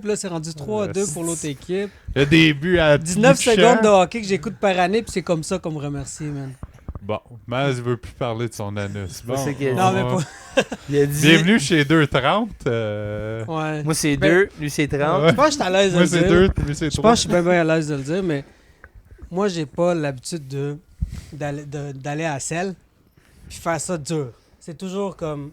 puis là, c'est rendu 3-2 pour l'autre équipe. Il y a des buts à 19 bout de champ. secondes de hockey que j'écoute par année, puis c'est comme ça qu'on me remercie, man. Bon, Maz veut plus parler de son anus. Bon, C'est qu'il a dit. Non, mais pas... Il a dit... Bienvenue chez 230. Ouais. Moi, c'est Ben, 2, lui, c'est 30. Ouais. Je pense que je suis à l'aise de Moi, le c'est dire. 2, lui, c'est Je 3. pense que je suis bien à l'aise de le dire, mais moi, j'ai pas l'habitude d'aller à la selle puis faire ça dur. C'est toujours comme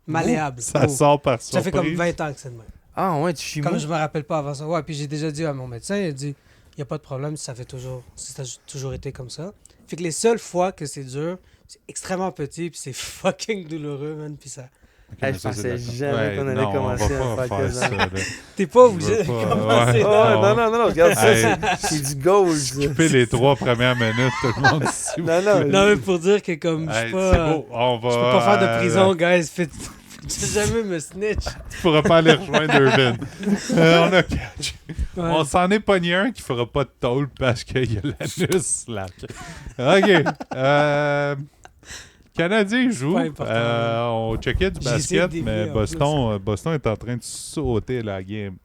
malléable. Ça Oh. sort par Ça fait comme surprise. 20 ans que c'est de même. Ah ouais, tu chies Comme mou. je me rappelle pas avant ça. Ouais, puis j'ai déjà dit à mon médecin, il a dit, il n'y a pas de problème si ça a toujours été comme ça. Fait que les seules fois que c'est dur, c'est extrêmement petit puis c'est fucking douloureux, man. Puis ça... Ok, Hey, mais je ça, c'est pensais d'accord. jamais qu'on allait non, commencer on à va faire pas faire que ça. là. T'es pas obligé Je de veux pas, commencer. ouais. Oh, non, regarde ça, Hey. c'est du gold. ça. Skipper les 3 premières minutes, tout le monde. s'il vous Non, non, plaît. Non, mais pour dire que comme je Hey, suis pas... c'est beau, on va. Je peux pas faire de prison, guys. Je jamais me snitch. Tu pourras pas aller rejoindre Irvin. On a catch. Ouais. On s'en est pogné un qui fera pas de tôle parce qu'il y a l'anus slack. OK. Canadien joue. pas important. On checkait du J'ai essayé de basket, dévier mais en Boston est en train de sauter la game.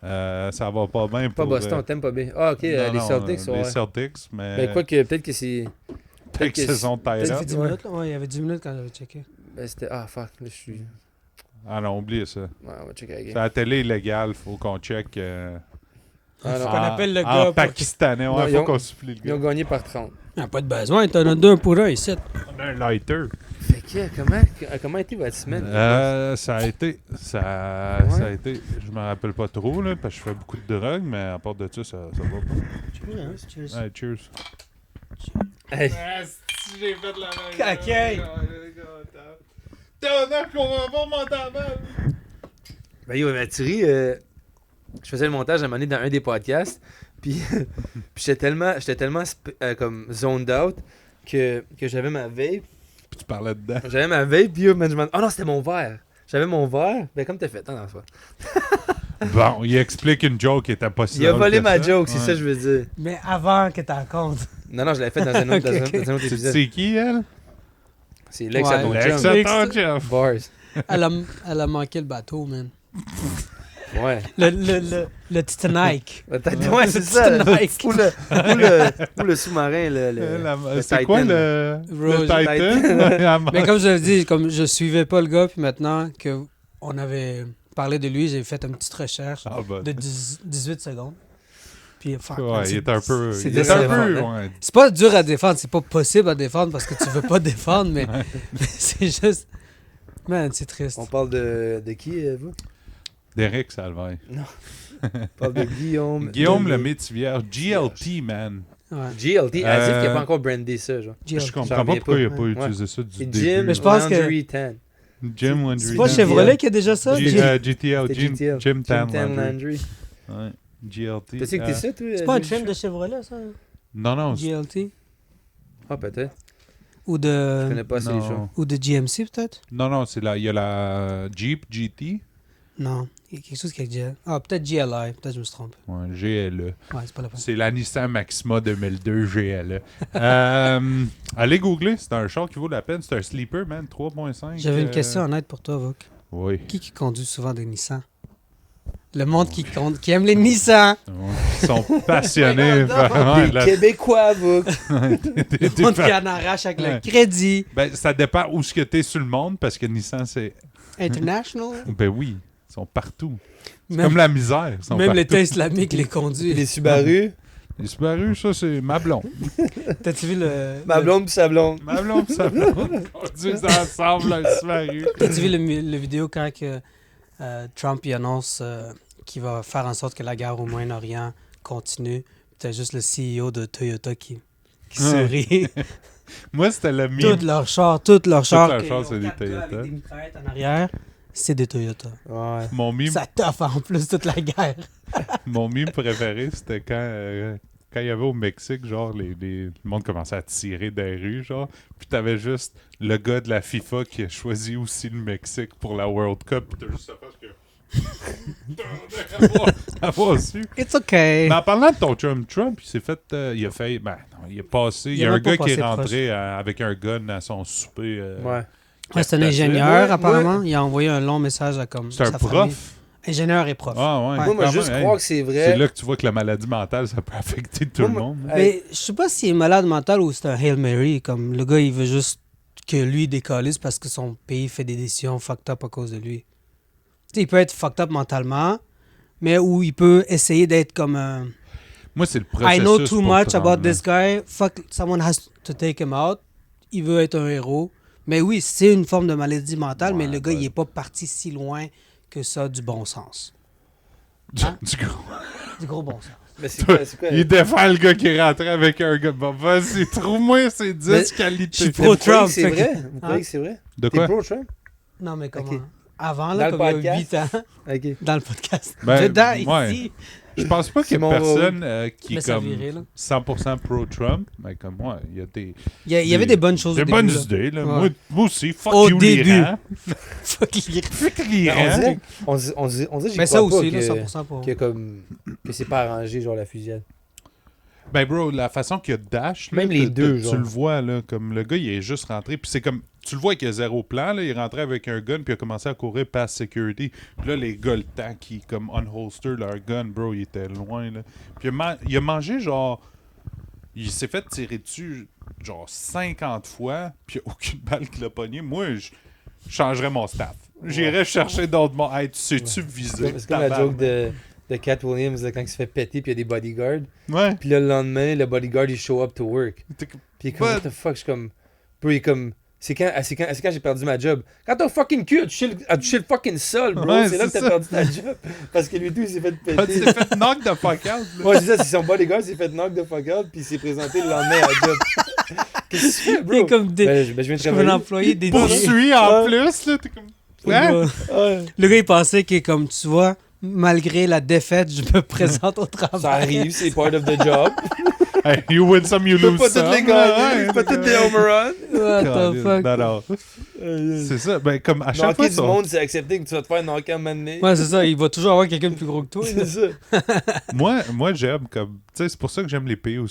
Ça va pas bien Pas pour... Boston, t'aimes pas bien. Ah, ok, non, les non, Celtics, ouais. Les Celtics, mais... Ben, quoi que, peut-être que c'est. peut-être que c'est son Ça tie-up. fait 10 minutes, là? Ouais, il y avait 10 minutes quand j'avais checké. Ben, c'était. Ah, fuck, là, je suis. Ah non, oublie ça. Ouais, on va checker la C'est game. à la télé illégale, faut qu'on check... Ah, non. Qu'on appelle le en gars pour pakistanais, Non, ouais, ils faut ont- qu'on supplie le Ils ont gars. gagné par 30. Il n'y a pas de besoin, t'en as 2 pour 1 ici. On a un lighter. Fait que, comment a été votre semaine? Ça a été, Ouais. je me rappelle pas trop, là, parce que je fais beaucoup de drogue, mais à part de ça, ça va pas. Cheers. Ouais, cheers. Hey, J'ai fait la même. Caquet. T'as qu'on va pas monter à balle. ben, yo, Thierry, je faisais le montage à un moment donné dans un des podcasts, puis j'étais tellement comme zoned out que j'avais ma vape. Puis tu parlais dedans. J'avais ma vape, puis yo, man, je m'en... Oh non, c'était mon verre. J'avais mon verre. Ben, comme t'as fait, hein, dans soi. Bon, il explique une joke qui était pas si Il a drôle volé que ma ça. joke, c'est Ouais. ça que je veux dire. Mais avant que t'en comptes. Non, je l'avais fait dans un autre, Ok, ok. dans un autre épisode. C'est qui, elle? C'est l'ex à Ouais. ton L'ex chum. à L'ex. ton chum. Bars. Elle a manqué le bateau, man. Ouais. Le Titanic. Ouais, c'est ça. Titanic. Ou le sous-marin, le C'est quoi Titan. le Rose Titan? Mais comme je le dis, comme je suivais pas le gars, puis maintenant qu'on avait parlé de lui, j'ai fait une petite recherche Ah, bah. de 18 secondes. Puis, fuck, man, Ouais, il est un peu. c'est Il est un décevant, peu. hein. Ouais. C'est pas dur à défendre, c'est pas possible à défendre parce que tu veux pas défendre, mais, mais c'est juste. Man, c'est triste. On parle de qui, vous? Derek Salvaille. On parle de Guillaume. Guillaume le Métivière. GLT, man. Ouais. GLT, as if qu'il n'a pas encore brandé ça, genre. Je GLT. comprends J'en pas reviens pourquoi il n'a pas. pas Ouais. utilisé ça du C'est début. Jim Mais je pense que- Landry Tan. Jim Landry. C'est pas Jim Chevrolet qui a déjà ça? GTL, C'était Jim GTL. Tan Tan Landry. Landry. Ouais. GLT. Tu sais que t'es ça, toi? C'est pas un trim de Chevrolet, ça? Non, non. GLT? Ah, peut-être. Ou Je connais de, pas assez les choses. ou de GMC, peut-être? Non, c'est là. Il y a la Jeep GT. Non. Il y a quelque chose qui est GL. Ah, peut-être GLI. Peut-être que je me suis trompé. Ouais, GLE. Ouais, c'est pas la peine. C'est la Nissan Maxima 2002 GLE. Allez googler, c'est un char qui vaut la peine. C'est un sleeper, man, 3.5. J'avais une question honnête pour toi, Vok. Oui. Qui conduit souvent des Nissan? Le monde qui aime les Nissan. Ouais. Ils sont passionnés. vraiment, Des la- Québécois, vous. des- Le monde qui en arrache avec Ouais. le crédit. Ben, ça dépend où ce que t'es sur le monde, parce que Nissan, c'est... International. Ben oui, ils sont partout. C'est Même, comme la misère. Ils sont même partout. l'État islamique les conduit. Les Subaru. Les Subaru, ça, c'est ma blonde. T'as-tu vu Ma blonde pis sa blonde. Ma blonde, sa blonde. Conduisent ensemble un Subaru. T'as-tu vu le vidéo quand que, Trump il annonce qu'il va faire en sorte que la guerre au Moyen-Orient continue? T'as juste le CEO de Toyota qui sourit. Moi, c'était le mime. Tous leurs chars, qu'ils chars, ont c'est des quatre gars Toyota. Avec des mitraillettes en arrière, c'est des Toyota. Ouais. Mon mime, Ça toffe en plus toute la guerre. mon mime préféré, c'était quand il y avait au Mexique, genre, le monde commençait à tirer des rues, genre, puis t'avais juste le gars de la FIFA qui a choisi aussi le Mexique pour la World Cup, pis t'as juste ça parce que... avoir su. It's okay. Mais en parlant de ton Trump, il s'est fait... il a fait... Ben, non, il est passé... Il y a un même pas gars qui est passé rentré avec un gun à son souper. Ouais. Ouais, c'est un Ouais, ingénieur, ouais. apparemment. Il a envoyé un long message à comme C'est un sa prof. famille. Ingénieur et prof. Ah, ouais. Moi, quand juste même, croire hey. que c'est vrai. C'est là que tu vois que la maladie mentale, ça peut affecter tout le monde. Hein. Mais je sais pas s'il est malade mental ou c'est un Hail Mary. Comme le gars, il veut juste que lui décalisse parce que son pays fait des décisions fucked up à cause de lui. Tu sais, il peut être fucked up mentalement, mais où il peut essayer d'être comme un... Moi, c'est le processus. I know too pour much te about rendre là. this guy. Fuck, someone has to take him out. Il veut être un héros. Mais oui, c'est une forme de maladie mentale, mais Ouais, le gars, ouais. il est pas parti si loin que ça du bon sens. Hein? Du coup, Du gros bon sens. Mais c'est quoi? C'est quoi? il défend le gars qui est rentré avec un gars. Bon, vas-y, trouve-moi ces 10 Mais qualités. je suis Mais vous croyez pro-Trump, que c'est fait vrai? que- Vous croyez que c'est vrai? De T'es quoi? pro-Trump? Non, mais comment? Ok. Avant, Dans là, le comme podcast? il y a 8 ans, Ok. dans le podcast. Ben, Dedans, ouais. ici. Je pense pas qu'il y C'est ait mon personne qui Mais est ça comme virait, là. 100% pro-Trump. Mais comme moi, il y a des... Il y avait des bonnes choses Des au bonnes début. là. idées, là. Ouais. Moi aussi, fuck Au you, début. l'Iran. Fuck l'Iran. Fuck Mais l'Iran. on dit, j'y Mais ça crois aussi, pas là, que, 100% pour... que c'est pas arrangé, genre la fusillade. Ben, bro, la façon qu'il y a de Dash, là, Même les deux, tu genre. le vois, là, comme le gars, il est juste rentré, puis c'est comme, tu le vois qu'il y a zéro plan, là, il est rentré avec un gun, puis il a commencé à courir past security. Puis là, les gars, le temps qui, comme, unholster leur gun, bro, il était loin, là. Puis il a mangé, genre, il s'est fait tirer dessus, genre, 50 fois, puis il n'y a aucune balle qui l'a pogné. Moi, je changerais mon staff. J'irais chercher d'autres mondes. Hey, tu sais-tu viser? C'est comme la joke de Cat Williams là, quand il se fait péter puis il y a des bodyguards. Ouais. Puis là, le lendemain, le bodyguard, il show up to work. T'es comme- Puis il est comme, What? what the fuck? Je suis comme, bro, il est comme, c'est quand j'ai perdu ma job. Quand ton fucking cul a touché le fucking sol, bro, Ouais, c'est là que c'est t'as ça. perdu ta job. Parce que lui, tout, il s'est fait Ah, tu péter. t'es fait knock the fuck out, là. Moi, je disais, c'est son bodyguard, il s'est fait knock the fuck out, puis il s'est présenté le lendemain à la job. Qu'est-ce que tu fais, Il bro? est comme, des... Ben, je viens de comme un travailler. employé des Poursuit en plus, là. T'es comme. Hein? Ouais. Le gars, il pensait que, comme tu vois, malgré la défaite, je me présente au travail. Ça arrive, c'est part of the job. Hey, you win some, you Tu peux lose pas some. toutes les gagner, tu peux pas toutes les home runs. What the fuck? Non, non. C'est ça. Ben, comme à chaque Knocker fois, du monde, c'est accepter que tu vas te faire knocker un moment donné. Ouais, c'est ça. Il va toujours avoir quelqu'un de plus gros que toi. là. C'est ça. moi j'aime comme. Tu sais, c'est pour ça que j'aime les pays où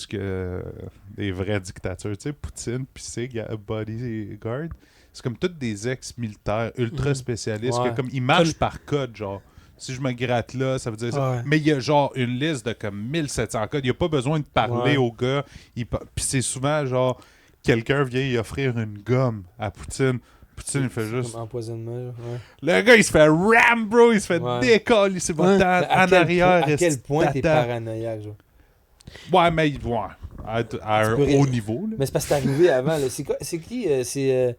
des vraies dictatures. Tu sais, Poutine, puis c'est Bodyguard. C'est comme tous des ex-militaires ultra Mhm. spécialistes Ouais. que comme ils marchent par code, genre. Si je me gratte là, ça veut dire ça. Ouais. Mais il y a genre une liste de comme 1700 codes. Il n'y a pas besoin de parler Ouais. au gars. Puis c'est souvent genre quelqu'un vient y offrir une gomme à Poutine. Poutine, il fait juste. Comme empoisonnement, là, ouais. Le gars, il se fait ram, bro. Il se fait Ouais. décoller. C'est Ouais. pas Mais à en quel arrière. point- à quel point t'es tata. paranoïaque, genre. Ouais, mais ouais, à un peux haut rien- niveau. Là. Mais c'est parce que c'est arrivé avant, là. C'est qui? C'est...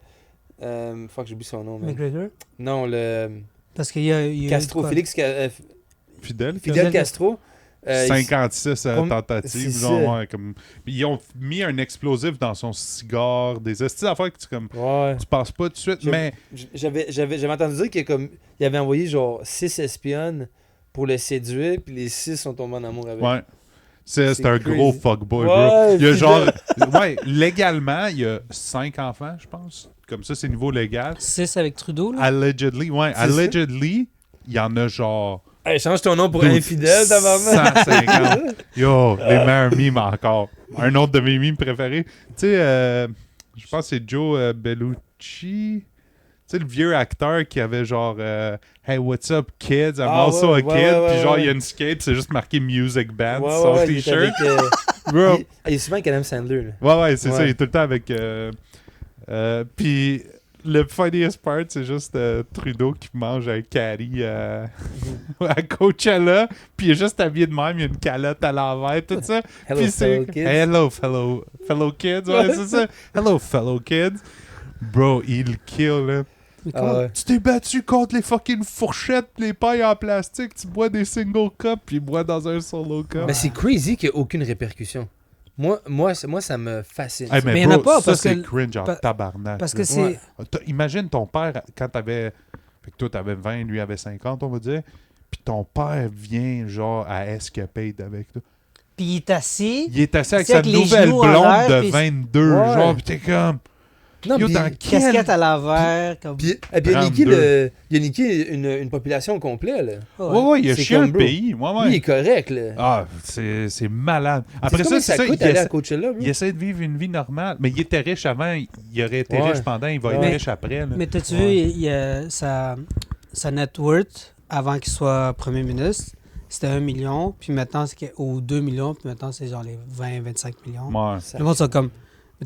fuck, j'ai oublié son nom, man. McGregor? Non, le... Parce qu'il y a... il y a Castro, quoi? Félix... Fidèle. Fidel Castro. il- 56 Comme- tentatives, c'est genre, ça. ouais, comme... Puis ils ont mis un explosif dans son cigare, des estis d'affaires que tu, comme, Ouais. tu passes pas tout de suite, J'aime- mais J'avais entendu dire qu'il comme, il avait envoyé genre 6 espionnes pour le séduire, puis les 6 sont tombés en amour avec. ouais. C'est C'est un crazy. gros fuckboy, Ouais, bro. Il y a Fidel. genre, ouais, légalement, il y a 5 enfants, je pense. Comme ça, c'est niveau légal. 6 avec Trudeau, là? Allegedly, ouais, C'est ça? allegedly, il y y en a genre Hey, change ton nom pour Dude, infidèle, tabarnak. 150. Yo, les meilleurs mimes encore. Un autre de mes mimes préférés. Tu sais, je pense que c'est Joe Bellucci. Tu sais, le vieux acteur qui avait genre Hey, what's up, kids? I'm Ah, also ouais, a kid. ouais, ouais, Puis genre, ouais. il y a une skate, c'est juste marqué Music Band Ouais, sur son ouais, il est t-shirt. avec, Bro. il est souvent avec Adam Sandler. Là. Ouais, c'est Ouais. ça. Il est tout le temps avec. Puis le funniest part, c'est juste Trudeau qui mange un curry à Coachella. Puis il est juste habillé de même. Il y a une calotte à l'envers, tout ça. Hello, Puis c'est fellow kids. Hello, fellow kids. Ouais, c'est ça. Hello, fellow kids. Bro, il kill, là. Mais Ah comment- ouais. Tu t'es battu contre les fucking fourchettes, les pailles en plastique. Tu bois des single cups, puis il boit dans un solo cup. Mais c'est crazy qu'il n'y ait aucune répercussion. Moi, ça me fascine. Hey, Mais il y en a bro, pas, ça, parce c'est que- cringe en pa- tabarnak. Parce là. que c'est... Ouais. Imagine ton père, quand t'avais... Fait que toi, t'avais 20, lui avait 50, on va dire. Puis ton père vient, genre, à Escapade avec toi. Puis il est assis. Il est assis avec C'est sa avec les nouvelle genoux en blonde l'air, de puis- 22, Ouais. genre, pis t'es comme... Non, Yo, puis- dans quel... Casquette à l'envers. Comme... Puis il a niqué, 32. il a niqué une population complète. Là. Ouais, il a C'est chié un comme, bro. pays. Ouais, Lui, il est ouais. correct. Là. Ah, c'est malade. Après Après ça, c'est ça, coûte aller à Coachella, bro? il essaie de vivre une vie normale. Mais il était riche avant, il aurait été Ouais. riche pendant, il va Ouais. être riche après. Là. Mais t'as-tu Ouais. vu, sa net worth avant qu'il soit premier ministre, c'était 1 million, puis maintenant, ou 2 millions, puis maintenant, c'est genre les 20-25 millions. Ouais. Ça- Le monde sont comme,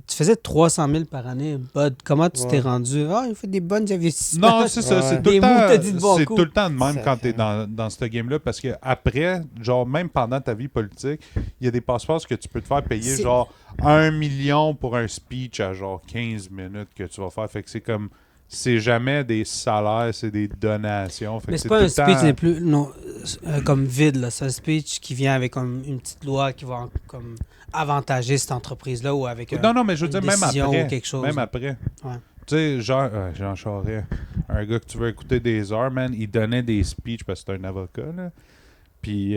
tu faisais 300 000 par année, Bud, comment tu t'es Ouais. rendu? Ah, il fait des bonnes investissements. Non, c'est ça. Ouais. C'est tout Des le moves, temps, t'as dit de bon c'est coup. tout le temps de même Ça quand t'es fait- dans ce game-là. Parce que après, genre, même pendant ta vie politique, il y a des passeports que tu peux te faire payer C'est- genre 1 million pour un speech à genre 15 minutes que tu vas faire. Fait que c'est comme. C'est jamais des salaires, c'est des donations. Fait Mais que c'est pas tout un le speech temps- n'est plus non, comme vide, là. C'est un speech qui vient avec comme une petite loi qui va comme avantager cette entreprise-là ou avec Non, mais je veux une dire, même décision après. ou quelque chose. Même après. Ouais. Tu sais, Jean Charest, un gars que tu veux écouter des heures, man, il donnait des speeches parce que c'est un avocat, là. Puis,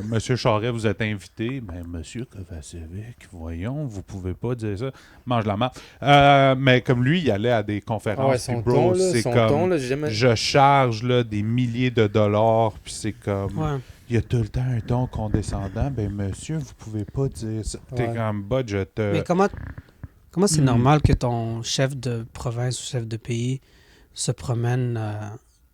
Monsieur Charest, vous êtes invité. Ben, Monsieur Kovacevic, voyons, vous pouvez pas dire ça. Mange la marde. Mais comme lui, il allait à des Ah ouais, conférences. son puis bro, ton, là, c'est son comme, ton, là, j'ai jamais... je charge là, des milliers de dollars. Puis c'est comme, Ouais. il y a tout le temps un ton condescendant. Ben, monsieur, vous pouvez pas dire ça. T'es Ouais. comme, bud, je te... Mais comment c'est Hmm. normal que ton chef de province ou chef de pays se promène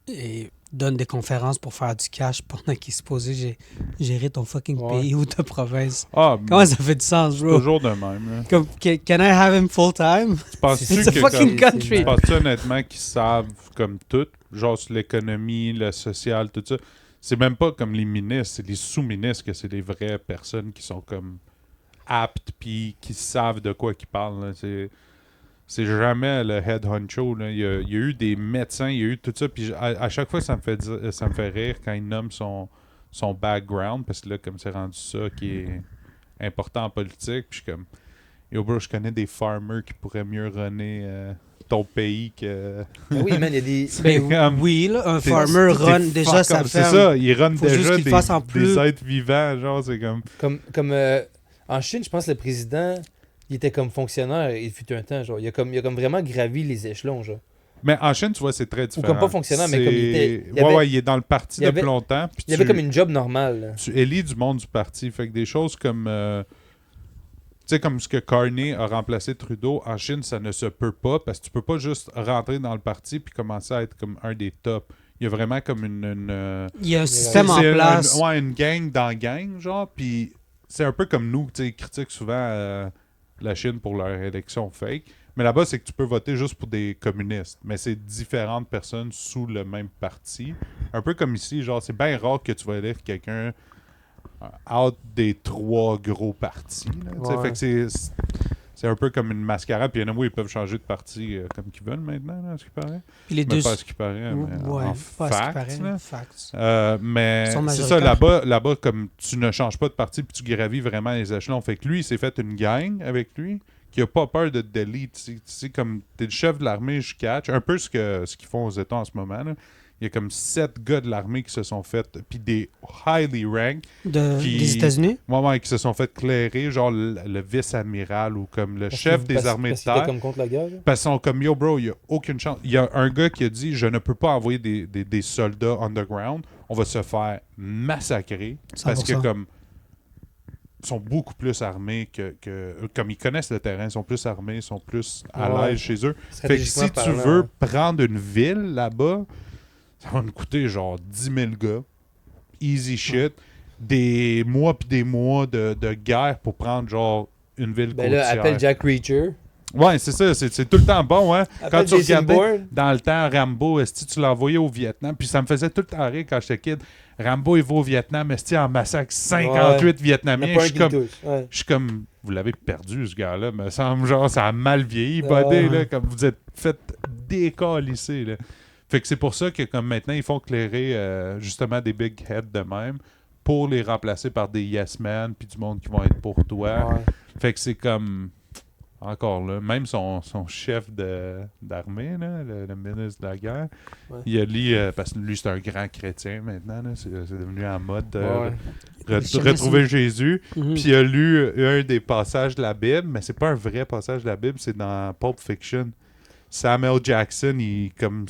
et donne des conférences pour faire du cash pendant qu'il est supposé gérer ton fucking Ouais. pays ou ta province? Ah, Comment ça fait du sens, c'est bro? toujours de même, là. Comme, can I have him full time? Tu penses-tu It's a que fucking comme- country. Tu penses-tu honnêtement qu'ils savent comme tout, genre sur l'économie, le social, tout ça? C'est même pas comme les ministres, c'est les sous-ministres que c'est les vraies personnes qui sont comme aptes puis qui savent de quoi ils parlent. Là. C'est jamais le head honcho. Là. Il y a eu des médecins, il y a eu tout ça. Puis à chaque fois, ça me fait rire quand ils nomment son background, parce que là, comme c'est rendu ça qui est important en politique, puis je suis comme, yo bro, je connais des farmers qui pourraient mieux runner ton pays que... Ben oui, man, il y a des... C'est comme- Oui, là, un t'es- farmer t'es run fuck déjà up. sa C'est ferme. ça, il run Faut juste déjà qu'il le fasse en des plus. êtres vivants, genre, c'est comme... Comme en Chine, je pense que le président, il était comme fonctionnaire, il fut un temps, genre. Il a comme vraiment gravi les échelons, genre. Mais en Chine, tu vois, c'est très différent. comme pas fonctionnaire, mais comme il était- il y Ouais, avait- ouais, il est dans le parti il y avait- depuis longtemps. Puis Il avait comme une job normale, là. tu élis du monde du parti. Fait que des choses comme... tu sais, comme ce que Carney a remplacé Trudeau, en Chine, ça ne se peut pas, parce que tu peux pas juste rentrer dans le parti puis commencer à être comme un des tops. Il y a vraiment comme une Il y a un système en c'est place. une gang dans gang, genre, puis c'est un peu comme nous, tu sais, ils critiquent souvent la Chine pour leur élection fake. Mais là-bas, c'est que tu peux voter juste pour des communistes. Mais c'est différentes personnes sous le même parti. Un peu comme ici, genre, c'est bien rare que tu vas élire quelqu'un out des 3 gros partis. Là, tu sais. Ouais. Fait que c'est un peu comme une mascarade. Puis il y en a où ils peuvent changer de parti comme qu'ils veulent maintenant, là, à ce qui paraît. Puis les Mais deux. pas à ce qui paraît, mais Ouais, en pas à ce qui facts, paraît. là. Facts. Mais Ils sont c'est ça, majoritaires. là-bas, comme tu ne changes pas de parti puis tu gravis vraiment les échelons. Fait que lui, il s'est fait une gang avec lui qui a pas peur de te delete. Tu sais, comme t'es le chef de l'armée, je catch. Un peu ce qu'ils font aux États en ce moment. Là. Il y a comme 7 gars de l'armée qui se sont fait, puis des highly ranked, Des États-Unis? qui se sont fait clairer, genre le vice-amiral ou comme le chef des armées de parce qu'il était terre. comme contre la guerre, là. Parce qu'ils sont comme, yo bro, il n'y a aucune chance. Il y a un gars qui a dit, je ne peux pas envoyer des soldats underground, on va se faire massacrer. Parce que 100%. comme, ils sont beaucoup plus armés comme ils connaissent le terrain, ils sont plus armés, ils sont plus à Ouais. l'aise chez eux. Fait que Stratégiquement si tu parlant, veux ouais. prendre une ville là-bas, ça va nous coûter genre 10 000 gars. Easy shit. Des mois puis des mois de guerre pour prendre genre une ville Ben là, côtière. appelle Jack Reacher. Ouais, c'est ça. C'est tout le temps bon, hein. Quand Appelle tu Jason regardais Bourne. dans le temps Rambo, est-ce que tu l'as envoyé au Vietnam? Puis ça me faisait tout le temps rire quand j'étais kid. Rambo, il va au Vietnam, est-ce en massacre 58 Il y en Vietnamiens? a pas Je un suis qui comme... le touche. Ouais. Je suis comme, vous l'avez perdu, ce gars-là. Me semble, genre, ça a mal vieilli, Ah, buddy, ouais. là, comme vous êtes fait décalisser, là. Fait que c'est pour ça que, comme maintenant, ils font clairer, justement, des big heads de même pour les remplacer par des yes men puis du monde qui vont être pour toi. Ouais. Fait que c'est comme, encore là, même son chef d'armée, là, le ministre de la guerre, Ouais. il a lu, parce que lui, c'est un grand chrétien maintenant, là, c'est devenu en mode Ouais. retrouver Jésus. Mhm. Puis il a lu un des passages de la Bible, mais c'est pas un vrai passage de la Bible, c'est dans Pulp Fiction. Samuel Jackson, il comme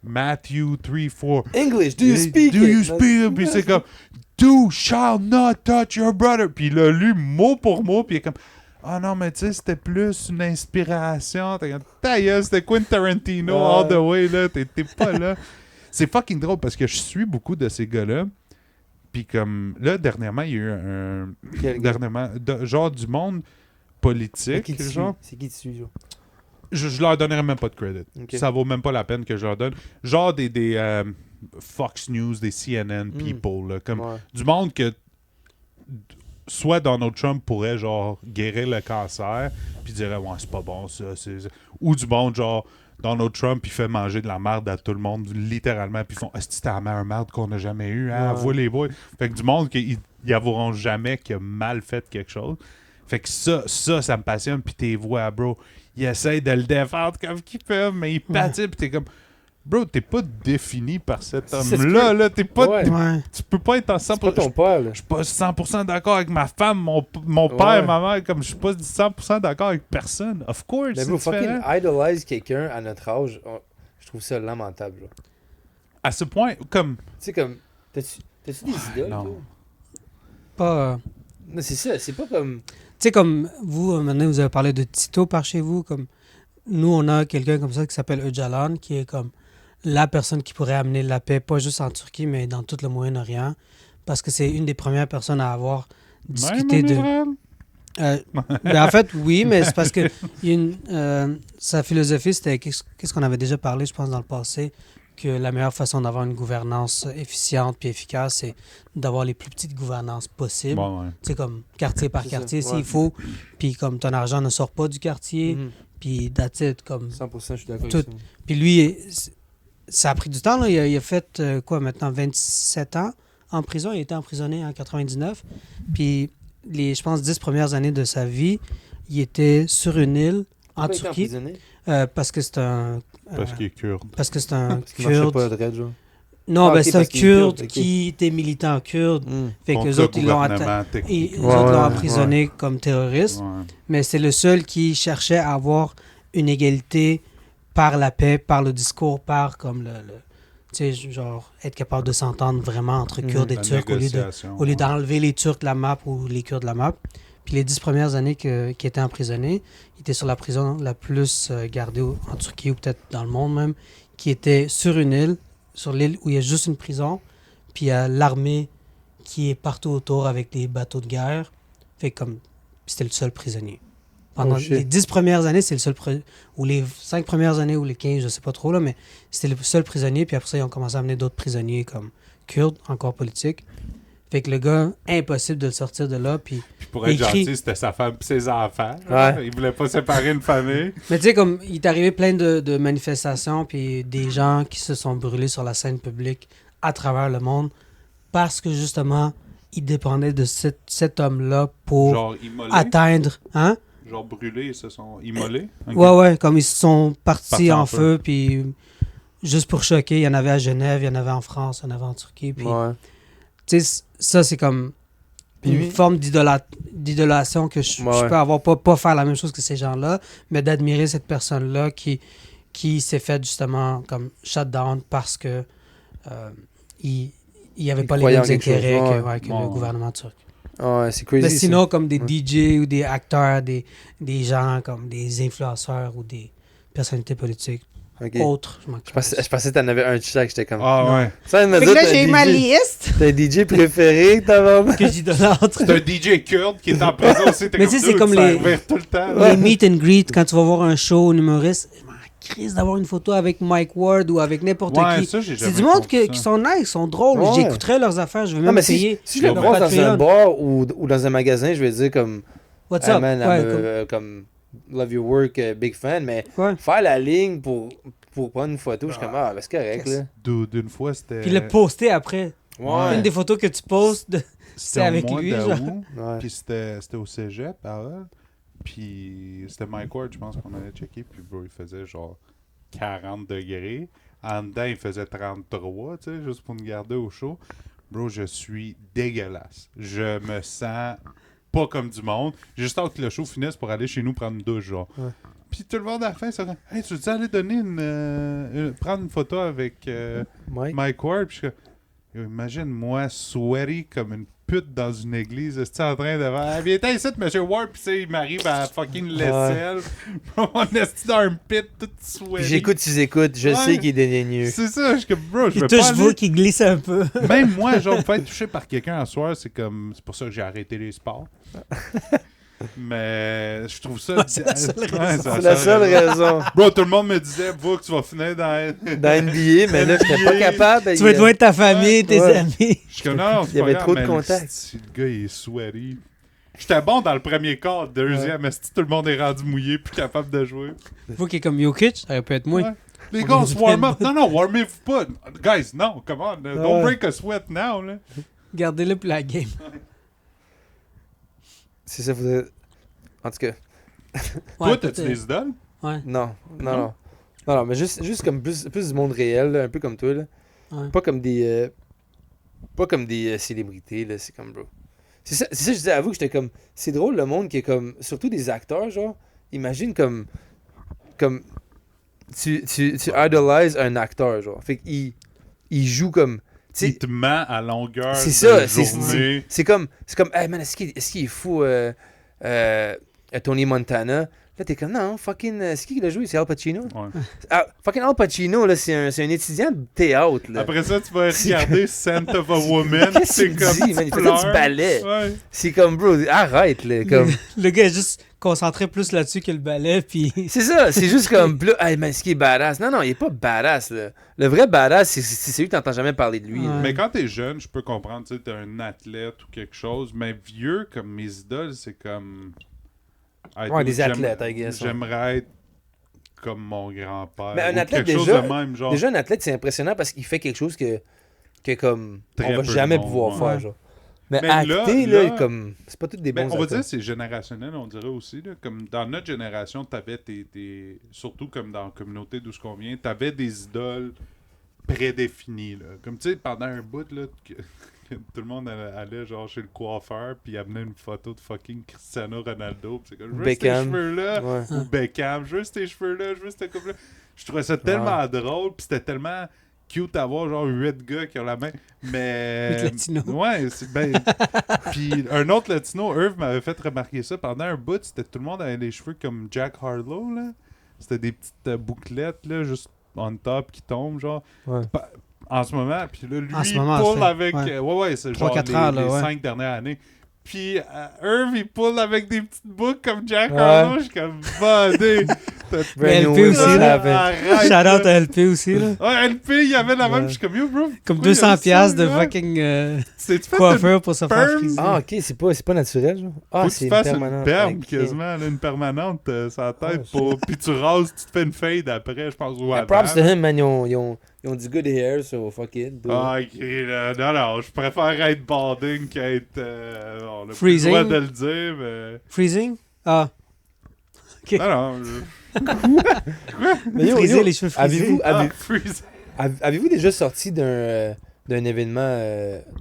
Matthew 3-4. English, do you speak Do it? you speak it? Puis c'est comme "You shall not touch your brother." Puis il a lu mot pour mot, puis il est comme "Ah non, mais tu sais, c'était plus une inspiration." T'es comme "Ta gueule, c'était Quentin Tarantino Ouais. all the way, là. T'es pas là." c'est fucking drôle parce que je suis beaucoup de ces gars-là. Puis comme, là, dernièrement, il y a eu dernièrement, genre du monde politique, genre. C'est qui tu suis, genre? Je leur donnerai même pas de credit. Okay. Ça vaut même pas la peine que je leur donne. Genre des Fox News, des CNN people, là, comme du monde que soit Donald Trump pourrait genre guérir le cancer, puis dirait ouais c'est pas bon ça, ou du monde genre Donald Trump il fait manger de la merde à tout le monde littéralement, puis ils font est-ce que c'était la meilleure merde qu'on a jamais eue, hein, vous les boys. Fait que du monde qu'ils avoueront jamais qu'il a mal fait quelque chose. Fait que ça me passionne, puis tes voix, bro. Ils essayent de le défendre comme qu'ils peuvent, mais ils patinent, pis t'es comme... Bro, t'es pas défini par cet homme-là, là. T'es pas... Tu peux pas être en 100%... C'est pas ton père, là. Je suis pas 100% d'accord avec ma femme, mon père, ma mère, comme je suis pas 100% d'accord avec personne. Of course, mais c'est bro, différent. fucking idolize quelqu'un à notre âge, je trouve ça lamentable, genre. À ce point, comme... Tu sais, comme... T'as-tu des idoles, non. toi? Pas... Non, c'est ça, c'est pas comme... Tu sais, comme vous, maintenant, vous avez parlé de Tito par chez vous, comme nous, on a quelqu'un comme ça qui s'appelle Öcalan, qui est comme la personne qui pourrait amener la paix, pas juste en Turquie, mais dans tout le Moyen-Orient, parce que c'est une des premières personnes à avoir discuté de... Ben, en fait, oui, mais c'est parce que sa philosophie, c'était qu'est-ce qu'on avait déjà parlé, je pense, dans le passé, que la meilleure façon d'avoir une gouvernance efficiente puis efficace, c'est d'avoir les plus petites gouvernances possibles. Bon, ouais. Tu sais, comme quartier par quartier, s'il ouais. faut. Puis comme ton argent ne sort pas du quartier, puis that's it, comme... 100%, je suis d'accord tout. avec ça. Puis lui, ça a pris du temps, là. Il a fait, quoi, maintenant, 27 ans en prison. Il a été emprisonné en 99. Puis je pense, 10 premières années de sa vie, il était sur une île en Turquie. Parce que c'est un... Parce qu'il est kurde. Parce que c'est un Parce qu'il marchait kurde. pas de raid, genre. Non, Ah, ben ok, c'est un parce qu'il est kurde kurde, ok. qui était militant kurde. Fait que Contre les le autres, ils l'ont gouvernement, techniquement. les autres l'ont Ouais, emprisonné comme terroriste. Ouais. Mais c'est le seul qui cherchait à avoir une égalité par la paix, par le discours, par comme tu sais, genre, être capable de s'entendre vraiment entre Kurdes et La Turcs au lieu négociation, d'enlever les Turcs de la map ou les Kurdes de la map. Puis les 10 premières années qu'il était emprisonné, il était sur la prison la plus gardée en Turquie ou peut-être dans le monde même, qui était sur une île, sur l'île où il y a juste une prison, puis il y a l'armée qui est partout autour avec des bateaux de guerre. Fait comme c'était le seul prisonnier. Pendant les 10 premières années, c'est le seul ou les 5 premières années ou les 15, je sais pas trop là, mais c'était le seul prisonnier, puis après ça ils ont commencé à amener d'autres prisonniers comme kurdes, encore politiques. Fait que le gars, impossible de le sortir de là, puis pour être gentil, c'était sa femme et ses enfants. Ouais. Il voulait pas séparer une famille. Mais tu sais, comme il est arrivé plein de manifestations, puis des gens qui se sont brûlés sur la scène publique à travers le monde parce que justement, il dépendait de cet homme-là pour Genre immolé. atteindre. Hein? Genre brûlés, ils se sont immolés. Okay. Ouais, comme ils se sont partis en feu, puis juste pour choquer, il y en avait à Genève, il y en avait en France, il y en avait en Turquie. Puis, tu sais, ça, c'est comme une forme d'idolation que je peux avoir, pas faire la même chose que ces gens-là, mais d'admirer cette personne-là qui s'est fait justement comme shutdown parce que il n'y avait pas les mêmes intérêts que le gouvernement turc. Ouais, c'est crazy. Mais sinon, comme des DJ ou des acteurs, des gens comme des influenceurs ou des personnalités politiques. Autres, je pensais que t'en avais un chat que j'étais comme... Ah ouais. Ça, fait que là, j'ai eu ma liste. T'as un DJ préféré que t'avais... Que j'idolâtre. C'est un DJ kurde qui est en prison aussi. Mais tu sais, c'est comme les meet and greet quand tu vas voir un show, un humoriste. Crise d'avoir une photo avec Mike Ward ou avec n'importe qui. C'est du monde qui sont nice, qui sont drôles. Ouais. J'écouterais leurs affaires, je vais même payer. Si je le croise dans un bar ou dans un magasin, je vais dire comme... What's up? Man, comme... Love your work, big fan, mais faire la ligne pour prendre une photo, je suis comme, c'est correct, là. D'une fois, c'était... Puis le poster après. Ouais. Une des photos que tu postes, c'était avec lui, genre. Puis c'était au cégep, Harold. Puis c'était Mike Ward, je pense qu'on allait checker. Puis bro, il faisait genre 40 degrés. En dedans, il faisait 33, tu sais, juste pour nous garder au chaud. Bro, je suis dégueulasse. Je me sens... pas comme du monde. J'ai juste hâte que le show finisse pour aller chez nous prendre une douche, genre. Ouais. Puis tout le monde à la fin, ça dit « Hey, tu veux aller donner prendre une photo avec Mike Ward? » Puis je suis Yo, imagine moi, sweaty comme une pute dans une église, est en train de faire ah, viens ici, monsieur Ward, pis il m'arrive à fucking l'aisselle. On est dans un pit tout Puis sweaty. j'écoute, tu écoutes, je Ouais. sais qu'il est dédaigneux. C'est ça, je suis comme, bro, je Il vais touche pas vous aller... qui glisse un peu. Même moi, genre, me faire toucher par quelqu'un un soir, c'est comme... C'est pour ça que j'ai arrêté les sports. Mais je trouve ça... Ouais, c'est la seule raison. C'est la seule raison. Bro, tout le monde me disait, va que tu vas finir dans... Dans NBA, mais là, j'étais pas NBA. capable. Tu vas être loin de ta famille, tes Ouais. amis. Je suis comme, non, c'est Il y pas avait grave, trop de mais contacts. si le gars, il est sweaty. J'étais bon dans le premier quart, deuxième, mais si tout le monde est rendu mouillé, plus capable de jouer. Faut qu'il est comme Jokic, ça aurait pu être moi. Ouais. Les gars, on se warm up. Non, warmez-vous pas. Guys, non, come on. Don't Ouais. break a sweat now, là. Gardez-le pour la game. C'est ça, faudrait... En tout cas, Toi, Ouais, t'as-tu peut-être. des idoles? Ouais. non. Non, mais juste comme plus du monde réel, là, un peu comme toi, là. Ouais. Pas comme des célébrités, là, c'est comme, bro. C'est ça, je disais à vous que j'étais comme... C'est drôle, le monde qui est comme... Surtout des acteurs, genre, imagine comme tu idolises un acteur, genre. Fait qu'il joue comme... tu Il sais, te ment à longueur c'est de ça, journée. c'est comme, hey man, est-ce qu'il est fou, Tony Montana? Là, t'es comme, non, fucking, c'est qui l'a joué? C'est Al Pacino? Ouais. Ah, fucking Al Pacino, là, c'est un étudiant de théâtre, là. Après ça, tu vas regarder Scent of a Woman. Qu'est-ce c'est qu'il comme dit, man? Il fait pleure. du ballet. Ouais. C'est comme, bro, arrête, là, comme... Le gars est juste concentré plus là-dessus que le ballet, puis C'est ça, c'est juste comme, là, hey, mais est-ce qu'il est badass? Non, il est pas badass, là. Le vrai badass, c'est celui que t'entends jamais parler de lui, là. Ouais. Mais quand t'es jeune, je peux comprendre, tu sais, t'es un athlète ou quelque chose. Mais vieux, comme mes idoles, c'est comme... Ah, Ouais, des j'aime- athlètes, I guess, ouais. J'aimerais être comme mon grand-père. Mais un ou athlète, quelque déjà- chose de même, genre. Déjà, un athlète, c'est impressionnant parce qu'il fait quelque chose que comme, Très on va peu de jamais monde, pouvoir ouais. faire, genre. Mais Mais acter, là- là, comme, c'est pas tous des Ben, bons on va acteurs. dire c'est générationnel, on dirait aussi. Là. Comme dans notre génération, t'avais surtout comme dans la communauté d'où ce qu'on vient, t'avais des idoles prédéfinies. Là. Comme tu sais, pendant un bout, là, que tout le monde allait genre chez le coiffeur, puis il amenait une photo de fucking Cristiano Ronaldo. Puis c'est comme, je veux ces Beckham. cheveux-là. Ouais. Ou Beckham, je veux ces cheveux-là, je veux cette coupe-là. Je trouvais ça tellement drôle, puis c'était tellement cute à voir, genre 8 gars qui ont la main. Mais. 8 latinos. Ouais, c'est ben. Puis un autre latino, Irv, m'avait fait remarquer ça. Pendant un bout, c'était tout le monde avait les cheveux comme Jack Harlow, là. C'était des petites bouclettes, là, juste on top qui tombent, genre. Ouais. En ce moment, puis là, lui, En ce il moment, pull c'est- avec. ouais. Ouais, c'est genre 3-4 les, ans, là, les ouais. 5 dernières années. Puis Irv, il pull avec des petites boucles comme Jack Ouais. Harlow. Je suis comme, buddy. Mais Brand new LP way aussi, to là. happen. Arrête, shout out là. à LP aussi, là. Ouais, LP, il y avait la même. Ouais. Je suis comme, yo, bro. Comme pourquoi il y a 200 ça, piastres de là? fucking C'est-tu fait coiffeur pour se faire perm? friser. Ah, ok, c'est pas naturel, genre. Ah, Faut que c'est tu une fasses une permanente. perme Ok. quasiment, là, une permanente sur la tête. Oh, pour... Puis tu rases, tu te fais une fade après, je pense. Ou Mais avant. props to him, man. Ils ont du good hair, so fuck it. bro. Ah, ok, là, non, je préfère être balding qu'être. On a plus Freezing? le droit de le dire, mais. Freezing? Ah. Ok. Non, Mais yo, Friser, yo, les cheveux frisés. Avez-vous freeze. avez-vous déjà sorti d'un événement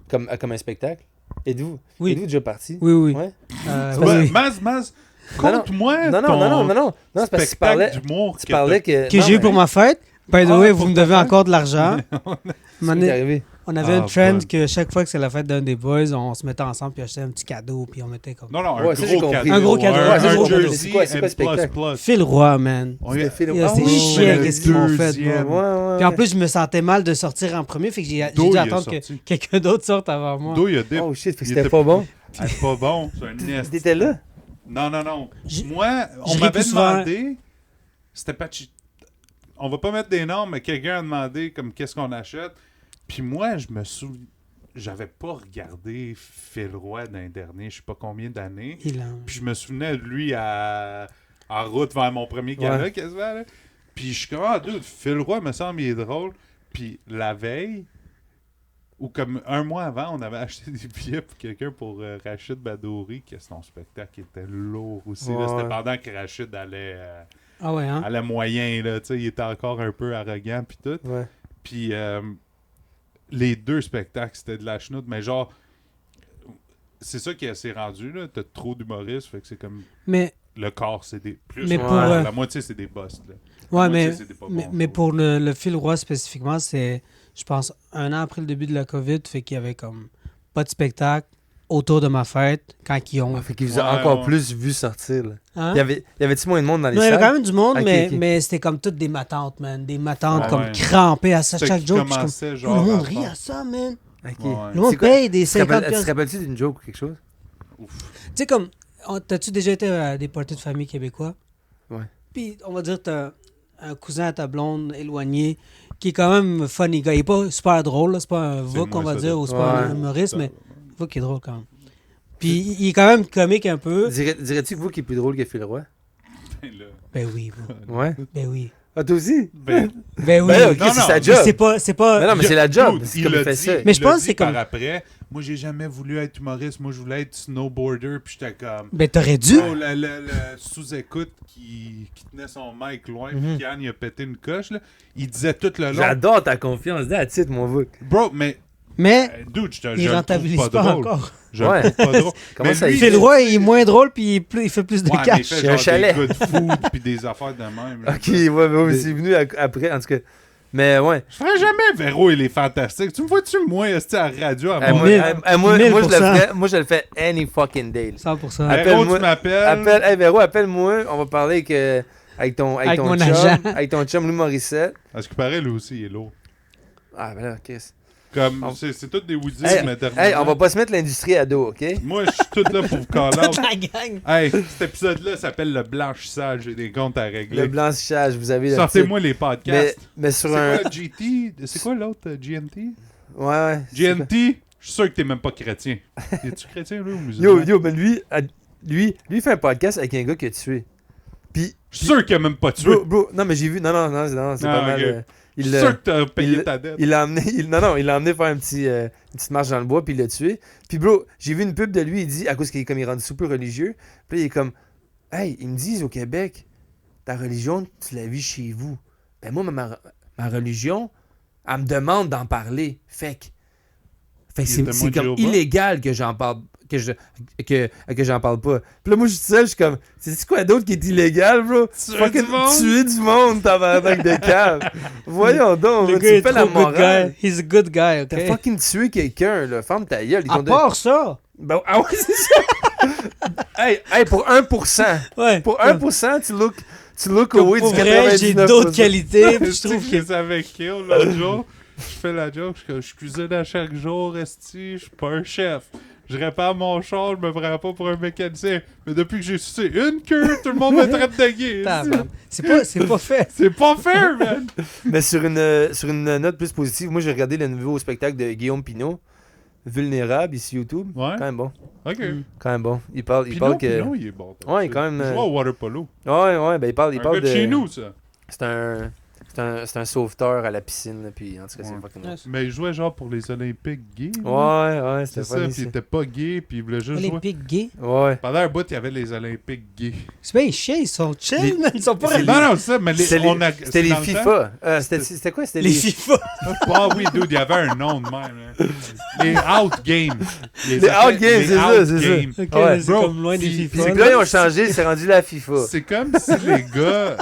comme un spectacle? Êtes-vous Oui. déjà parti? Oui, oui. Ouais. Oui. Maz, compte-moi. Non, c'est parce que tu parlais, spectacle d'humour tu parlais que... Que non, j'ai eu mais- pour ma fête. By the Ah, way, pour vous me ta devez fête? encore de l'argent. Qu'est-ce qui t'est arrivé? On avait Ah, un trend bonne. que chaque fois que c'est la fête d'un des boys, on se mettait ensemble puis achetait un petit cadeau puis on mettait comme... Non, un Ouais, ça, j'ai gros compris. cadeau. Un gros cadeau. Ouais, ça, j'ai Un compris. jersey C'est quoi le and spectacle? plus. Phil Roy, man. On C'était y a- Phil- Yeah, Ah c'était oui, chiant, mais- qu'est-ce qu'ils m'ont fait, deuxième. bro. Ouais. Puis en plus, je me sentais mal de sortir en premier, fait que j'ai Do, dû il a attendre que sorti. quelqu'un d'autre sorte avant moi. Do, il a dip. Oh shit, fait que Il c'était était pas bon. Ah, c'est pas bon. C'est un nest. T'étais là? Non. J- Moi, on je ris m'avait plus souvent. demandé. C'était pas. On va pas mettre des noms, mais quelqu'un a demandé comme qu'est-ce qu'on achète. Puis moi, je me souviens. J'avais pas regardé Phil Roy dans les derniers, je sais pas combien d'années. Il a... Puis je me souvenais de lui en route vers mon premier gala, quasiment. Là. Puis je suis comme, ah, dude, Phil Roy me semble il est drôle. Puis la veille, ou comme un mois avant, on avait acheté des billets pour quelqu'un pour Rachid Badouri, que son spectacle était lourd aussi. Là. Ouais. C'était pendant que Rachid Ah ouais, hein? allait moyen, là, tu sais, il était encore un peu arrogant, puis tout. Ouais. Puis les deux spectacles, c'était de la chenoute, mais genre, c'est ça qui s'est rendu, là. T'as trop d'humoristes, fait que c'est comme. Mais le corps, c'est des... Plus, Mais ouais, pour, la moitié, c'est des bosses. Là. Ouais, La mais, moitié, c'est des pas bons, mais je pour le fil roi spécifiquement, c'est, je pense, 1 an après le début de la COVID, fait qu'il y avait comme pas de spectacle autour de ma fête quand ils ont. Fait qu'il vous a Ouais, encore ouais. plus vu sortir. Là. Hein? Y avait-tu moins de monde dans les Non, il y avait salles? quand même du monde, Ok, mais, ok. mais c'était comme toutes des matantes, man. Des matantes Ouais, comme ouais. crampées à ça, C'était chaque qui joke. Puis je commençait, suis comme, genre, le monde à rit faire- à ça, man. Ok. Ouais. Le monde C'est quoi- paye des Tu te 50 rappelles- Tu piastres. te rappelles-tu d'une joke ou quelque chose? Tu sais, comme, t'as-tu déjà été à des parties de famille québécois? Ouais. Puis, on va dire, t'as un cousin à ta blonde éloigné qui est quand même funny guy. Il est pas super drôle, là. C'est pas un Vuk, on moins va ça dire, de- ou c'est pas un Ouais. humoriste, mais Vuk est drôle quand même. Puis, il est quand même comique un peu. Dirais-tu que vous qui est plus drôle que Phil Roy? Là. Ben oui, Vuk. Ouais. Ben oui. Ah, toi aussi? Ben, Ben oui. Ben là, ok, Non, c'est non, sa mais job. C'est pas. Mais non, mais c'est la job. Dude, C'est comme il l'a fait dit, ça. Mais je il l'a pense que dit c'est comme- par après, moi, j'ai jamais voulu être humoriste. Moi, je voulais être snowboarder. Puis j'étais comme... Ben t'aurais dû. Oh, le sous-écoute qui tenait son mic loin, Mhm. puis Yann, il a pété une coche, là. Il disait tout le long. J'adore ta confiance. Dis à titre, mon Vuk. Bro, mais... Mais dude, je il le trouve rentabilise pas pas drôle. encore. Je Ouais. le trouve pas drôle. Comment Mais ça, lui, il Phil Roy, il est moins drôle, puis il fait plus de Ouais, mais il cash. fait C'est genre un chalet. des good food puis des affaires de même. là. Ok, ouais, mais c'est venu après, en tout cas. Mais ouais. Je ferais jamais Véro et les Fantastiques. Tu me vois-tu, moi, esti à la radio à Eh, moi, mille- moi, je le 1000%. ferais, moi, je le fais any fucking day. 100%. Appelle- Véro, appelle-moi- tu m'appelles. Hey, Véro, appelle-moi. On va parler avec ton mon chum. agent. Avec ton chum Louis Morissette. À ce qui paraît, lui aussi, il est lourd. Ah, ben là, qu'est-ce? Comme, On- c'est tous des Woodies, Hey, mais hey, dernièrement- on va pas se mettre l'industrie à dos, ok? Moi, je suis tout là pour vous call out. La gang. Hey, cet épisode-là s'appelle le blanchissage. J'ai des comptes à régler. Le blanchissage, vous avez le Sortez-moi les mais, podcasts. mais C'est sur un. quoi GT? C'est quoi l'autre GNT? Ouais, ouais. GNT, je suis sûr que t'es même pas chrétien. Es-tu chrétien, lui, ou musulman? Yo, ben lui, il fait un podcast avec un gars qui a tué. Puis. Je suis sûr qu'il a même pas tué. Bro, non, mais j'ai vu. Non, c'est Ah, pas mal. ok. Je Il suis sûr que t'as payé il- ta dette. il l'a amené, il l'a emmené faire une petite marche dans le bois, puis il l'a tué. Puis bro, j'ai vu une pub de lui, il dit, à cause qu'il est comme il est rendu super religieux, puis là, il est comme, hey, ils me disent au Québec, ta religion, tu la vis chez vous. Ben moi, ma religion, elle me demande d'en parler. Fait que Il est c'est témoin de comme Jéhovah? illégal que j'en parle. Que j'en parle pas. Puis là, moi, je suis seul, je suis comme, c'est quoi d'autre qui est illégal, bro? Tuer Fucking du monde? tuer du monde, tabarnak de cave. Voyons donc, Le man, gars tu est fais la trop good morale. guy. He's a good guy, T'as ok? fucking tué quelqu'un, là. Ferme ta gueule. Ils À ont part ça. Ben, ah ouais, c'est ça. hey, pour 1%. Ouais. Pour 1%, tu look Comme away pour du vrai, j'ai 99%. d'autres qualités, puis je Je trouve trouve que... que c'est avec Kill l'autre jour. Je fais la joke, je cuisine à chaque jour, esti, je suis pas un chef. Je répare mon char, je me prends pas pour un mécanicien. Mais depuis que j'ai sucé une queue, tout le monde me traite de gay. Tabarnak. C'est pas fait. C'est pas fair, man! Mais sur une note plus positive, moi, j'ai regardé le nouveau spectacle de Guillaume Pinot, Vulnérable, ici YouTube. Ouais. Quand même bon. Ok. Quand même bon. Il parle Pinot, que... Pinot, il est bon. Ouais, quand même, Je joue au water polo. Ouais, ben il parle Un gars de... de chez nous, ça. C'est un sauveteur à la piscine, là, puis en tout cas, c'est Ouais. fucking nice. Mais il jouait genre pour les Olympiques gays. là. Ouais, C'est c'était ça, funny, puis il était pas gay, puis il voulait juste jouer. Olympique gay. Ouais. Pendant un bout, il y avait les Olympiques gays. C'est bien chiant, ils sont chill, Les- man. Ils sont pas... c'est Non, non, c'est ça, mais C'était les, on a. c'était c'est les dans le temps. FIFA. C'était quoi? C'était Les FIFA. Ah oui, dude, il y avait un nom de même. Hein. Les Out Games. Les Out Games, c'est ça, c'est ça. Games. Ok, Ouais. c'est Bro, comme loin des puis- Puis FIFA. ces là. gars, ils ont changé, c'est rendu la FIFA. C'est comme si les gars,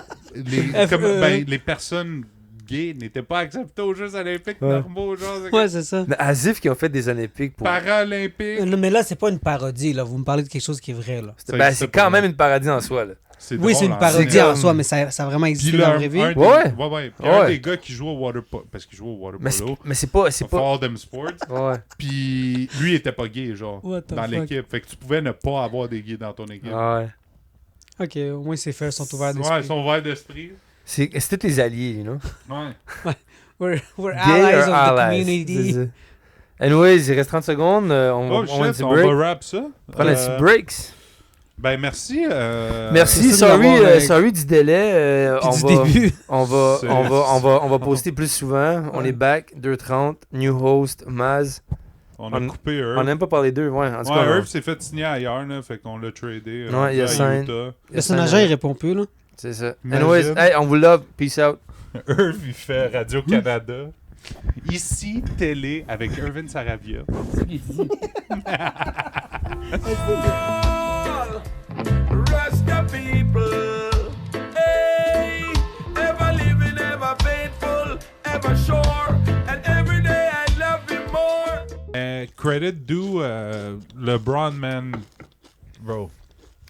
comme, FE. ben, les personnes gays n'étaient pas acceptées aux Jeux Olympiques Ouais. normaux, genre. c'est Ouais, c'est ça. Mais Asif qui ont fait des Olympiques pour. Paralympiques. Non, mais là, c'est pas une parodie, là. Vous me parlez de quelque chose qui est vrai, là. Ben, Ça, c'est pas quand vrai. même une paradis en soi, là. C'est Oui, c'est drôle, une hein. parodie C'est en comme- soi, mais ça a vraiment Puis existé dans la vraie vie. un des- Ouais. ouais. Puis Ouais. un des gars qui joue au water polo, parce qu'il joue au water Mais c'est polo, mais c'est pas. C'est for pas... all them sports, Ouais. puis lui, il était pas gay, genre, What the dans fuck? l'équipe. Fait que tu pouvais ne pas avoir des gays dans ton équipe. Ouais. Ok, au moins c'est fait, ils sont ouverts Ouais, d'esprit. ils sont ouverts d'esprit. C'est tous les alliés, you know? Ouais. We're Gay allies or of the allies. community. C'est ça. Anyways, il reste 30 secondes. On Oh va un shit, petit on break. va wrap ça. Prendre un petit breaks. Ben merci. Merci, c'est de l'avoir, sorry du délai. Puis On du va, début. on va poster plus souvent. On Ouais. est back, 2h30. New host, Maz. On a on- coupé Irv. On n'a même pas parlé d'eux, ouais. En tout Ouais, cas, Irv s'est fait signer ailleurs, là, fait qu'on l'a tradé. Ouais, il y a à sign. Utah. Le sénateur, il répond plus, là. C'est ça. Imagine. Anyways, hey, on vous love. Peace out. Irv, il fait Radio-Canada. Ici, télé avec Irvin Saravia. Rasta credit due LeBron, man. Bro.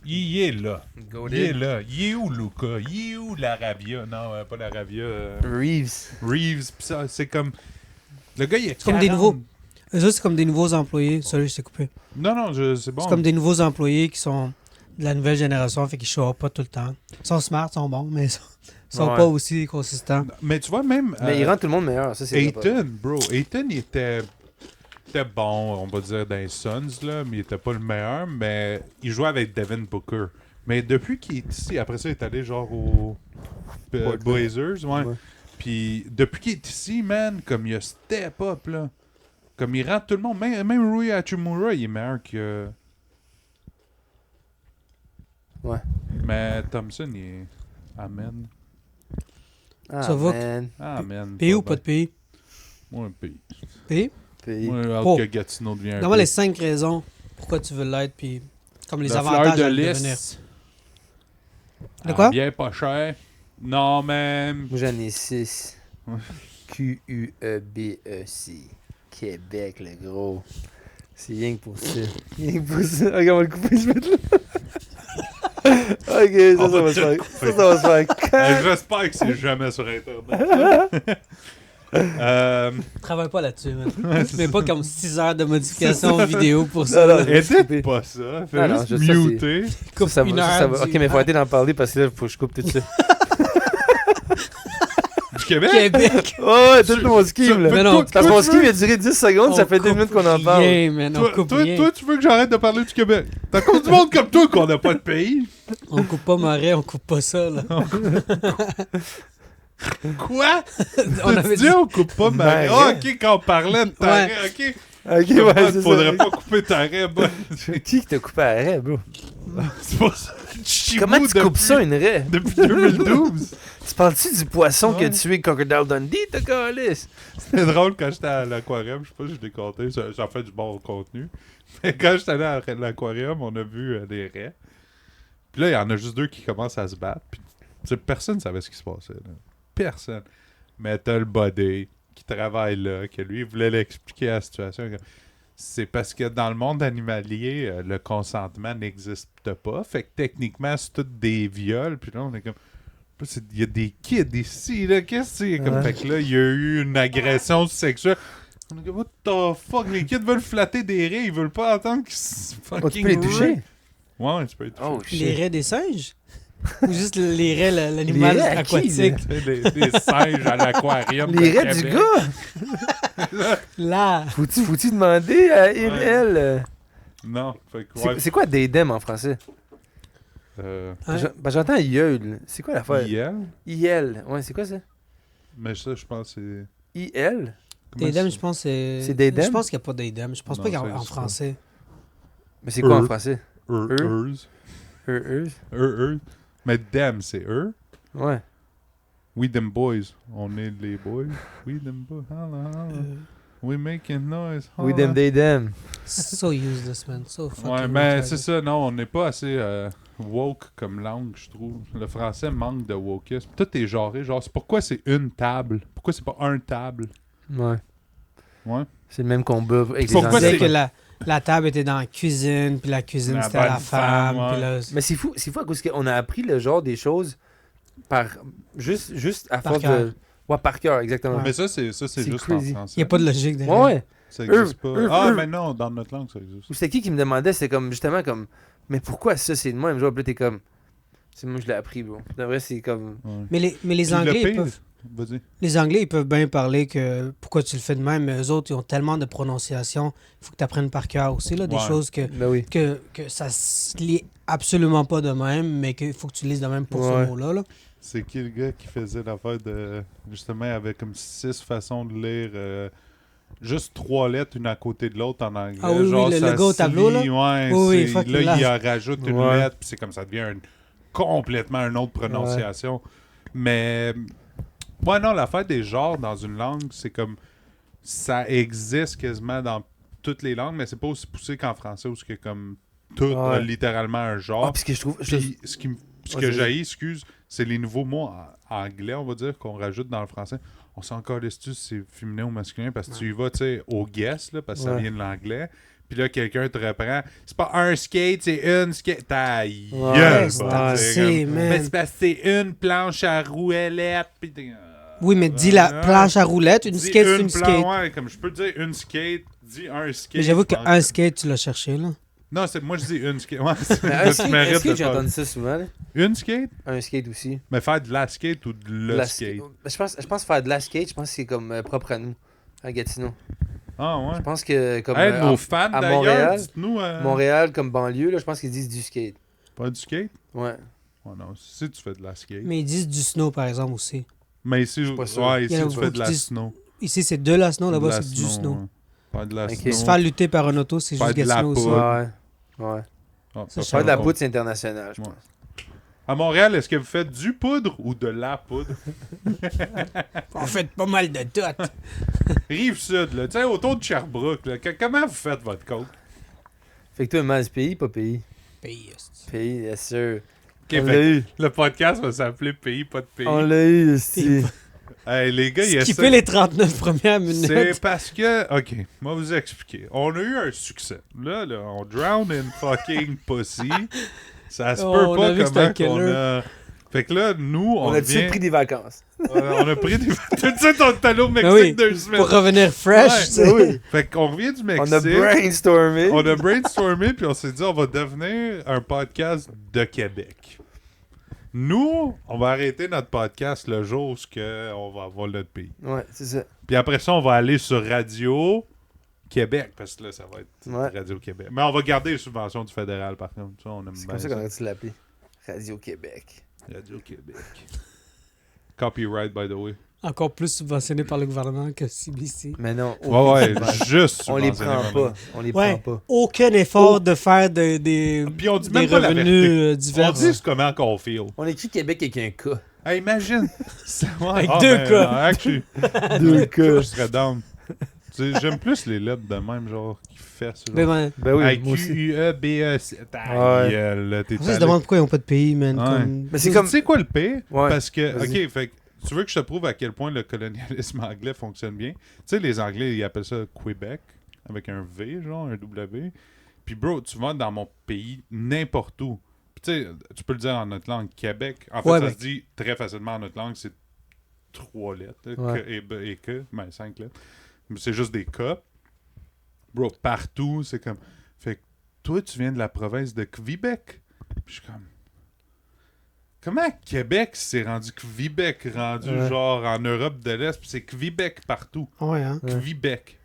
Il est là. Il est là. Il est où, Luka? Il est où, l'Arabia? Non, pas l'Arabia. Reeves. Reeves. Pis ça, c'est comme... Le gars, il est comme des 40. nouveaux. Eux autres, c'est comme des nouveaux employés. Sorry, je t'ai coupé. Non, c'est bon. C'est comme des nouveaux employés qui sont de la nouvelle génération, fait qu'ils show up pas tout le temps. Ils sont smart, ils sont bons, mais ils sont pas aussi consistants. Mais tu vois, même... Mais il rend tout le monde meilleur, ça c'est Ayton, bro. Ayton, il était bon, on va dire, dans les Suns, là, mais il était pas le meilleur, mais il jouait avec Devin Booker. Mais depuis qu'il est ici, après ça, il est allé genre aux Blazers, ouais. Puis depuis qu'il est ici, man, comme il a step up, là. Comme il rentre tout le monde, même Rui Hachimura, il est meilleur que... Ouais. Mais Thompson, il est... Amen. Ah, Ça va. man. Amen. Pays ou pas de pays? Moi, un pays. Pays? Pays. Moi, hâte Oh. que Gatineau devienne un Donne-moi pays. les 5 raisons pourquoi tu veux l'être, puis comme les La avantages fleur à de le lys. devenir. De quoi? Bien pas cher. Non, même. Moi j'en ai 6. Quebec. Québec, le gros. C'est rien que pour ça. Rien que pour ça. Ok, on va le couper, je vais mettre là. Ok, ça va se faire. Ça va se faire. J'espère que c'est jamais sur Internet. Travaille pas là-dessus, man. c'est Mais pas comme 6 heures de modification vidéo pour Non, ça. non, là. je vais Edite couper. pas ça. Fais Ah non, juste je sais, muter. Coupe Ça va, une ça heure. va. Ok, mais faut arrêter d'en parler parce que là, faut que je coupe tout ça. Du Québec? Québec. Ouais, tout mon scheme là. Mais non, Parce que toi, mon tu scheme veux- il a duré 10 secondes, ça On fait 2 minutes qu'on en coupe parle. rien, man, on coupe rien. Toi, tu veux que j'arrête de parler du Québec? T'as comme du monde comme toi qu'on n'a pas de pays. On coupe pas Marais, on coupe pas ça, là. Quoi? On avait dit... on coupe pas Marais. Marais. Ah, ok, quand on parlait de taré, ok. Ok, ouais, c'est Faudrait ça. pas couper taré, bah. Qui t'a coupé à raie, bro? C'est pas ça. Chibou Comment tu coupes depuis- ça, une raie? Depuis 2012. Tu parles-tu du poisson qui a Ouais. tué Crocodile Dundee, ta calice? C'était drôle quand j'étais à l'aquarium, je sais pas si je l'ai compté, j'en fais du bon contenu. Mais quand j'étais allé à l'aquarium, on a vu des raies. Puis là, il y en a juste 2 qui commencent à se battre. Puis tu sais, personne savait ce qui se passait. Là. Personne. Mais t'as le body qui travaille là, que lui, il voulait l'expliquer la situation. C'est parce que dans le monde animalier, le consentement n'existe pas. Fait que techniquement, c'est tout des viols. Puis là, on est comme... Il y a des kids ici, là. Qu'est-ce que c'est? Comme, Ouais. fait que là, il y a eu une agression sexuelle. On est comme, what the fuck? Les kids veulent flatter des raies. Ils veulent pas entendre qu'ils se fucking Oh, tu peux les toucher? Ouais, tu peux les toucher. Oh, Les shit. raies des singes? Ou juste les raies, l'animal Les raies à qui, aquatique? Des singes à l'aquarium. Les de raies du Québec. gars? Là! Faut-tu demander à elle? Ouais. elle? Non, fait que, ouais. C'est quoi Daydem en français? Hein? J'entends Yeul. C'est quoi l'affaire? IL, IL. Ouais, c'est quoi ça? mais ça, je pense que c'est... IL? comment Daydem, ça- je pense que c'est... C'est Daydem? Je pense qu'il n'y a pas Daydem. Je pense Non, pas qu'il y ça a en existe pas. français. Mais c'est quoi en Eux. français? Euse. Eux? Mais them, c'est eux. Ouais. We them boys. On est les boys. We them boys. Holla, holla. We making noise. We holla. them, they them. So useless, man. So fucking Ouais, mais retarded. c'est ça, non, on n'est pas assez woke comme langue, je trouve. Le français manque de wokeisme. Tout est genré. Genre, c'est pourquoi c'est une table? Pourquoi c'est pas un table? Ouais. Ouais. C'est le même combat avec les Pourquoi On disait anciens. que la table était dans la cuisine, puis la cuisine La c'était à la bonne femme, femme, puis là... Mais c'est fou à cause qu'on a appris le genre des choses par juste à Par force cœur. de ouais, par cœur exactement. Mais ça, c'est C'est juste crazy. en français. Il n'y a pas de logique Ouais, derrière. ouais. Ça existe Eux, pas. eux, Ah, eux. mais non, dans notre langue, ça existe. Ou c'était qui me demandait, c'était comme justement comme mais pourquoi ça c'est de même genre puis là, t'es comme c'est moi je l'ai appris bro. De vrai c'est comme Ouais. Mais les Puis le Anglais, pire- ils peuvent... Vas-y. Les Anglais, ils peuvent bien parler que pourquoi tu le fais de même, mais eux autres, ils ont tellement de prononciation. Il faut que tu apprennes par cœur aussi, là, des Ouais. choses que, ben oui. que ça se lit absolument pas de même, mais qu'il faut que tu lises de même pour Ouais. ce mot-là. Là. C'est qui le gars qui faisait l'affaire de. Justement, il avait comme 6 façons de lire. Juste 3 lettres, une à côté de l'autre en anglais. Ah oui, oui, Genre, le ça gars au se tableau, lit, ouais, Oui, oui, c'est- fuck, là, là. il en rajoute une Ouais. lettre, puis c'est comme ça devient complètement une autre prononciation. Mais. Ouais, non, l'affaire des genres dans une langue, c'est comme. Ça existe quasiment dans toutes les langues, mais c'est pas aussi poussé qu'en français où c'est comme tout Ouais. a littéralement un genre. Ah, puis ce que je trouve Puis ce, ce Ouais, que c'est- j'haïs, excuse, c'est les nouveaux mots en anglais, on va dire, qu'on rajoute dans le français. on s'en calisse-tu si c'est féminin ou masculin parce que tu y vas, tu sais, au guess, là, parce que ça Ouais. vient de l'anglais. Puis là, quelqu'un te reprend. C'est pas un skate, c'est une skate. Ta gueule, c'est bah, assez, comme, man. mais c'est parce que c'est une planche à rouellette. Puis Oui, mais dis la planche à roulettes, une dis skate, c'est une skate. Ouais, comme je peux te dire une skate, dis un skate. Mais j'avoue je pense qu'un skate, tu l'as cherché, là. Non, moi je dis une skate. Ouais, c'est- Mais tu un skate, mérites de j'ai faire- entendu ça souvent. Là. Une skate? Un skate aussi. Mais faire de la skate ou de le La skate? Je pense faire de la skate, je pense que c'est comme propre à nous, à Gatineau. Ah ouais. Je pense que comme Hey, nos fans à d'ailleurs, Montréal, dites-nous. Montréal comme banlieue, là, je pense qu'ils disent du skate. Pas du skate? Ouais. Oh non, si tu fais de la skate. Mais ils disent du snow, par exemple, aussi. Mais ici, suis pas sûr. ouais, Il y ici en a tu beaucoup fais de la qui disent- snow. Ici, c'est de la snow, De là-bas, la c'est du snow. ouais. Faire de la Ok. snow. Se faire lutter par un auto, c'est Faire juste de la Gatineau aussi. poudre. Ouais. Ah, Ça, Faire de la pas- poudre, c'est international, je Ouais. pense. À Montréal, est-ce que vous faites du poudre ou de la poudre? On fait pas mal de tout. Rive-Sud, là. Tu sais, autour de Sherbrooke, là. Comment vous faites votre coke? Fait que toi, Maz, pays, pas pays. Pays, esti. Pays, bien sûr. Ok, On fait l'a eu. le podcast va s'appeler Pays, pas de pays. On l'a eu, aussi. Hey, les gars, il y a Skipper les 39 premières minutes. C'est parce que, ok, moi vous expliquer. On a eu un succès. Là, on drown in fucking pussy. Ça se Oh, peut on pas a vu que c'était un comment qu'on killer. a. Fait que là, nous, On on a-tu vient. pris des vacances? On a pris des. Tu sais, ton talon au Mexique Ah oui, 2 semaines. Pour revenir fresh, Ouais. tu sais. Oui. Fait qu'on revient du Mexique. On a brainstormé. On a brainstormé, puis on s'est dit, on va devenir un podcast de Québec. Nous, on va arrêter notre podcast le jour où on va avoir notre pays. Ouais, c'est ça. Puis après ça, on va aller sur Radio Québec, parce que là, ça va être Ouais. Radio Québec. Mais on va garder les subventions du fédéral, par contre. Ça, on aime C'est bien comme ça ça. qu'on aurait dû l'appeler. Radio-Québec. Radio Québec. Copyright, by the way. Encore plus subventionné par le gouvernement que CBC. Mais non. Ouais, aucun juste On les subventionné, prend vraiment. pas. On les Ouais. prend pas. Aucun effort de faire des Puis on dit des même pas la revenus vérité. On divers. dit comment qu'on feel. On écrit Québec avec un K. Hey, imagine. Avec deux cas. Actually, Deux K. je serais down. Tu sais, j'aime plus les lettres de même, genre, qui fait ça. Mais ben, Ben oui, Hey, moi aussi. Q-U-E-B-E-C. Ta Ouais. gueule, là, t'es on se allé- demande pourquoi ils n'ont pas de pays, man. Ouais. Comme... Mais c'est Tu comme. sais quoi le pire? Ouais. Parce que, Vas-y. ok, fait que tu veux que je te prouve à quel point le colonialisme anglais fonctionne bien? Tu sais, les Anglais, ils appellent ça Québec, avec un V, genre, un W. Puis, bro, tu vas dans mon pays, n'importe où. Puis, tu sais, tu peux le dire en notre langue, Québec. En fait, Ouais, ça mais- se dit très facilement en notre langue, c'est 3 lettres, là, Ouais. que et, B et que, ben 5 lettres. Mais c'est juste des K. Bro, partout, c'est comme... Fait que toi, tu viens de la province de Québec. Puis je suis comme... Comment Québec s'est rendu Québec, rendu Ouais. genre en Europe de l'Est, puis c'est Québec partout. Ouais, hein. Ouais. Québec.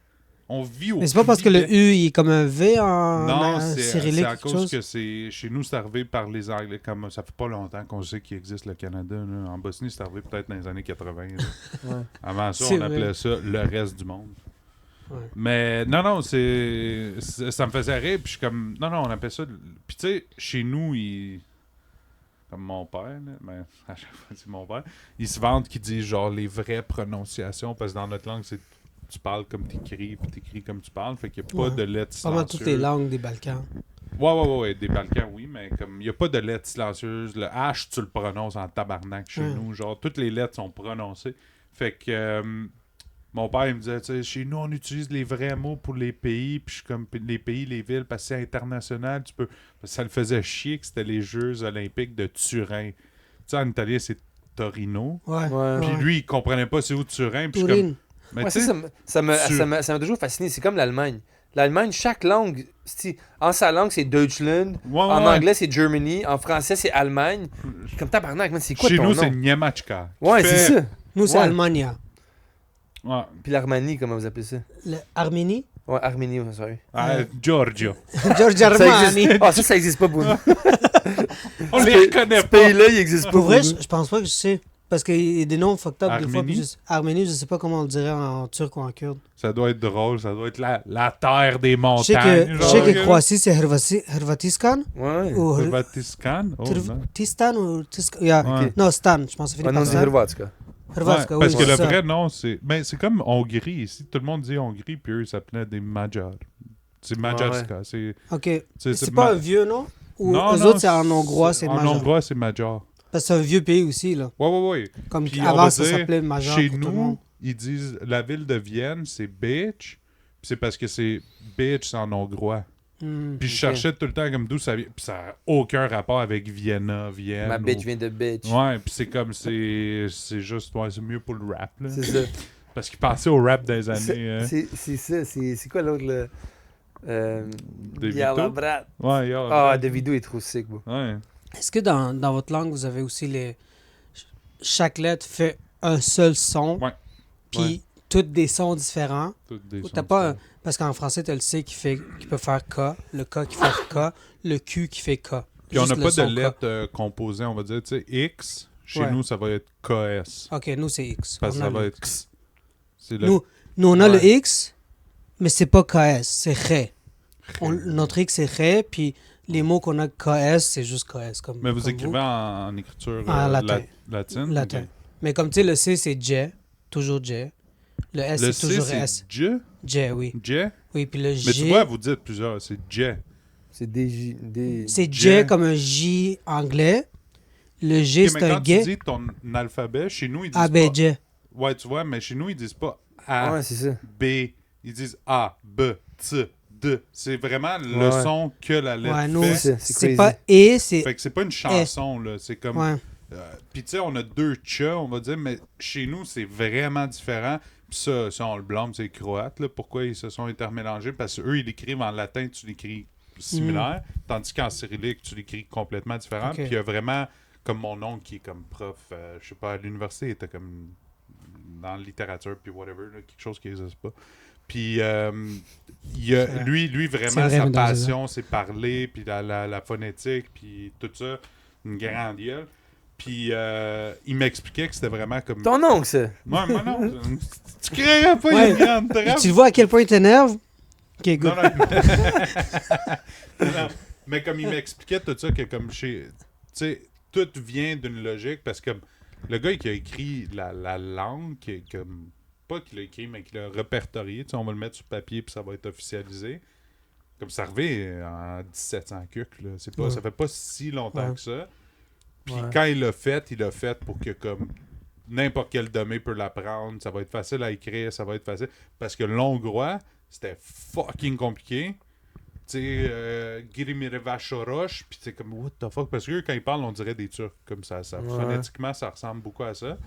On vit au Mais c'est pas parce que le Québec. U il est comme un V en Non, en c'est cyrillique à quelque cause chose. que c'est chez nous, c'est arrivé par les Anglais. Comme ça fait pas longtemps qu'on sait qu'il existe le Canada. Là. En Bosnie, c'est arrivé peut-être dans les années 80. là. Ouais. Avant ça, C'est on vrai. appelait ça le reste du monde. Ouais. Mais non, ça me faisait rire. Puis je suis comme, non, on appelle ça. Puis tu sais, chez nous, comme mon père, là, mais à chaque fois c'est mon père, ils se vantent qu'ils disent genre les vraies prononciations parce que dans notre langue, c'est tu parles comme t'écris, puis t'écris comme tu parles. Fait qu'il n'y a pas Ouais. de lettres Pas mal silencieuses. toutes les langues des Balkans. Ouais, des Balkans, oui, mais comme il n'y a pas de lettres silencieuses. Le H, tu le prononces en tabarnak chez Ouais. nous. Genre, toutes les lettres sont prononcées. Fait que mon père, il me disait, tu sais, chez nous, on utilise les vrais mots pour les pays. Puis je suis comme, les pays, les villes, parce que c'est international, tu peux. Parce que ça le faisait chier que c'était les Jeux Olympiques de Turin. Tu sais, en italien, c'est Torino. Ouais. Ouais. Puis lui, il comprenait pas c'est où Turin. Puis je suis comme, Tourine. mais Ouais, tu sais, ça m'a tu- ça m'a toujours fasciné. C'est comme l'Allemagne. L'Allemagne, chaque langue, en sa langue, c'est Deutschland. ouais, En ouais. anglais, c'est Germany. En français, c'est Allemagne. Comme tabarnak, man, c'est quoi Chez ton nous, nom? c'est Niemachka. Ouais, Qui c'est fait- ça. Nous, c'est Ouais. Allemagne. Ouais. Puis l'Armanie, comment vous appelez ça? Arménie. Ouais, Arménie, ouais, sorry. Ah, Giorgio. George Ça Armani. existe... Ah, ça existe pas, Bruno. On Ce les pays- reconnaît Ce pas. pays-là, il existe pas. Pour vrai, Bruno. je pense pas que je sais. Parce qu'il y a des noms fucked up des fois. Arménie? Puis Arménie, je sais pas comment on le dirait en turc ou en kurde. Ça doit être drôle, ça doit être la terre des Je sais montagnes. que, je sais que genre. Croatie, c'est Hrvatistan. Ouais. Ou Hırvatistan? Oh, non. Tistan ou Yeah. Ouais. Non, Stan. Je pense que ça finit Ouais, non, par c'est Stan. Hrvatska. Hrvatska, Ouais, oui, parce que c'est le ça. vrai nom, c'est. Ben, c'est comme Hongrie ici. Tout le monde dit Hongrie, puis eux, ils s'appelaient des Magyars. C'est Majarska. C'est, Ok. c'est C'est pas un vieux nom? Ou Non, eux non, autres, c'est en hongrois, c'est En Major. hongrois, c'est Magyar. Parce que c'est un vieux pays aussi, là. Ouais. Comme Puis on avant, va ça dire, s'appelait Major Chez pour tout le monde. nous, ils disent la ville de Vienne, c'est bitch. Puis c'est parce que c'est bitch en hongrois. Puis je cherchais tout le temps comme d'où ça vient. Puis ça n'a aucun rapport avec Vienna, Vienne. Ma bitch vient de bitch. Ouais, puis c'est comme, c'est juste, ouais, c'est mieux pour le rap, là. C'est ça. Parce qu'il pensait au rap des années. C'est ça. C'est quoi l'autre, là? DeVito? Yalla Brat. Ouais, yeah, Ah, ouais. DeVito est trop sick, bro. Ouais. Est-ce que dans votre langue, vous avez aussi les... Chaque lettre fait un seul son, Ouais. puis Ouais. toutes des sons différents? Toutes des Ou sons t'as pas différents. Parce qu'en français, t'as le C qui peut faire K, le K qui fait K, le Q qui fait K. Puis on Juste n'a le pas son de K. lettres composées, on va dire, tu sais, X, chez Ouais. nous, ça va être KS. OK, nous, c'est X. Parce que On a ça va le- être X. C'est le... Nous, on a Ouais. le X, mais c'est pas KS, c'est Ré. Notre X, c'est Ré, puis les mots qu'on a KS, c'est juste KS. Comme, Mais vous comme écrivez en écriture En latin. latine? Latin. Ok. Mais comme tu sais, le C, c'est J, toujours J. Le S, Le c'est C, toujours c'est S. J? J, oui. J? Oui, puis le Mais tu J, vois, vous dites plusieurs, c'est J. C'est des... c'est J. J comme un J anglais. Le G, Ok, c'est mais un quand tu gay. dis ton alphabet, chez nous, ils disent A, B, pas... J. Ouais, tu vois, mais chez nous, ils disent pas A, Ouais, c'est ça. B. Ils disent A, B, T, D. C'est vraiment le Ouais. son que la lettre Ouais, nous, fait. c'est c'est crazy. pas E, c'est... Fait que c'est pas une chanson, là. C'est comme... Ouais. Puis tu sais, on a deux chats, on va dire, mais chez nous, c'est vraiment différent. Puis ça, on le blâme, c'est les Croates, là. Pourquoi ils se sont intermélangés? Parce qu'eux, ils l'écrivent en latin, tu l'écris similaire. Tandis qu'en cyrillique, tu l'écris complètement différent. Ok. Puis il y a vraiment, comme mon oncle qui est comme prof, je sais pas, à l'université, il était comme dans la littérature, puis whatever, là, quelque chose qui n'existe pas. Puis lui, vraiment, C'est vrai, sa mais dans un- passion, c'est parler, puis la phonétique, puis tout ça, une grande gueule. Puis il m'expliquait que c'était vraiment comme... Ton oncle, ça. Moi non, tu créerais pas Ouais. une grande Et trappe. tu vois à quel point il t'énerve? Ok, good. Non, non. Mais comme il m'expliquait tout ça, que comme chez... Tu sais, tout vient d'une logique, parce que le gars qui a écrit la langue, comme... Pas qu'il l'a écrit, mais qu'il l'a répertorié, tu sais, on va le mettre sur papier, puis ça va être officialisé. Comme ça revient en 1700 cucs, là. C'est pas, Ouais. ça fait pas si longtemps Ouais. que ça. Puis Ouais. quand il l'a fait pour que comme n'importe quel domaine peut l'apprendre, ça va être facile à écrire, ça va être facile. Parce que l'hongrois, c'était fucking compliqué. Tu sais, Girimireva Shorosh, puis c'est comme what the fuck, parce que eux, quand ils parlent, on dirait des Turcs, comme ça. Ouais. Phonétiquement, ça ressemble beaucoup à ça.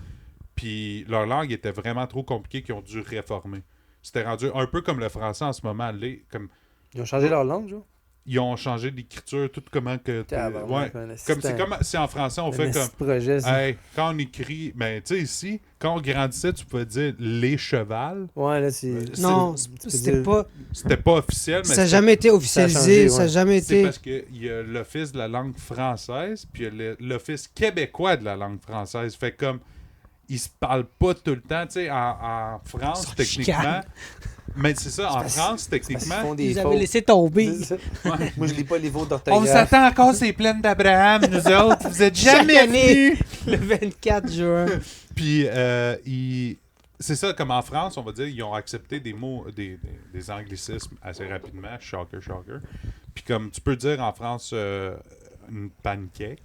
Puis leur langue était vraiment trop compliquée qu'ils ont dû réformer. C'était rendu un peu comme le français en ce moment. Comme Ils ont changé leur langue, genre? ils ont changé l'écriture, tout comment que... Tabarnak, Ouais. man, Comme c'est c'est comme si en français on un fait comme esti de projet, ça. hey, quand on écrit, ben tu sais ici, quand on grandissait, tu pouvais dire les chevals. Ouais, là, c'est... Non, peux c'était dire- pas... C'était pas officiel, mais Ça n'a jamais été officialisé, changé, ça n'a ouais. jamais c'est été... parce qu'il y a l'office de la langue française, puis il y a l'office québécois de la langue française. Fait comme ils se parlent pas tout le temps, tu sais, en France Ils sont techniquement. chicanes. Mais c'est ça, en parce- France Parce qu'ils techniquement. font des Ils avaient fautes. laissé tomber. C'est ça. Moi, je lis pas les fautes On d'orthographe. s'attend encore ces plaines d'Abraham, nous autres. Vous êtes Chaque jamais année. venus. Le 24 juin. Puis, c'est ça, comme en France, on va dire, ils ont accepté des mots, des anglicismes assez rapidement. Shocker, shocker. Puis, comme tu peux dire en France, une pancake.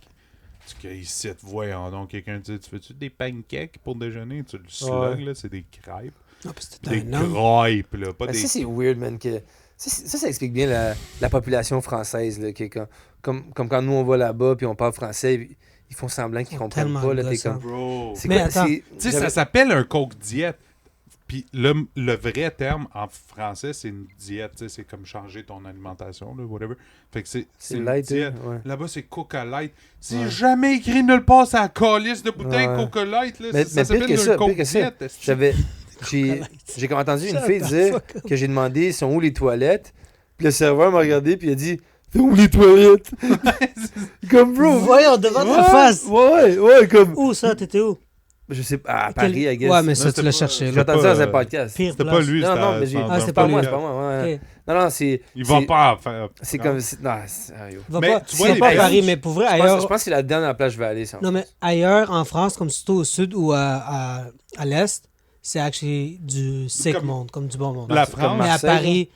Parce qu'ici, voyons donc, quelqu'un dit tu fais-tu des pancakes pour déjeuner? Tu le slug, là, c'est des crêpes. Ah, puis c'était Des un homme. crêpes, là, pas Mais des. ça, c'est weird, man. Que... Ça explique bien la population française. Là, que comme quand nous, on va là-bas puis on parle français, puis ils font semblant qu'ils Ils sont comprennent tellement pas. Là, t'es gossants. comme... Bro. C'est Mais quoi, attends, c'est- Tu sais, j'avais- ça s'appelle un coke diète. Puis le vrai terme en français, c'est une diète. Tu sais, c'est comme changer ton alimentation, là, whatever. Fait que c'est C'est une light, diète. hein, ouais. Là-bas, c'est Coca Light. C'est Ouais. jamais écrit nulle part sur la calice de bouteille Ouais. Coca Light. Là. Mais ça pire s'appelle que un ça, coke pire que ça. diète. esti. J'ai comme entendu une Shut fille the dire fuck up. que j'ai demandé sont où les toilettes. Puis le serveur m'a regardé puis il a dit c'est où les toilettes? Comme bro. Voyons, devant ta Ouais, face. Ouais, comme. Où ça, t'étais où? Je sais pas, à Paris, I guess. Ouais, mais Non, ça, tu c'était l'as pas- cherché. J'ai Là. entendu pas, ça dans un podcast. Pire C'était pas place. lui, Non, c'était non, mais j'ai. Ah, c'était C'est pas pas lui. moi, c'est pas moi. Ouais. Ok. Non, c'est. Ils vont c'est- pas faire. C'est non. comme. Non, yo. Va Mais pas, tu vois c'est les pas à Belges, Paris, mais pour vrai, Je ailleurs... pense que c'est la dernière place que je vais aller. Ça. Non, mais ailleurs, en France, comme surtout au sud ou à l'est, c'est actually du sick Comme- monde, comme du bon monde. La Comme France. Mais à Marseille, Paris,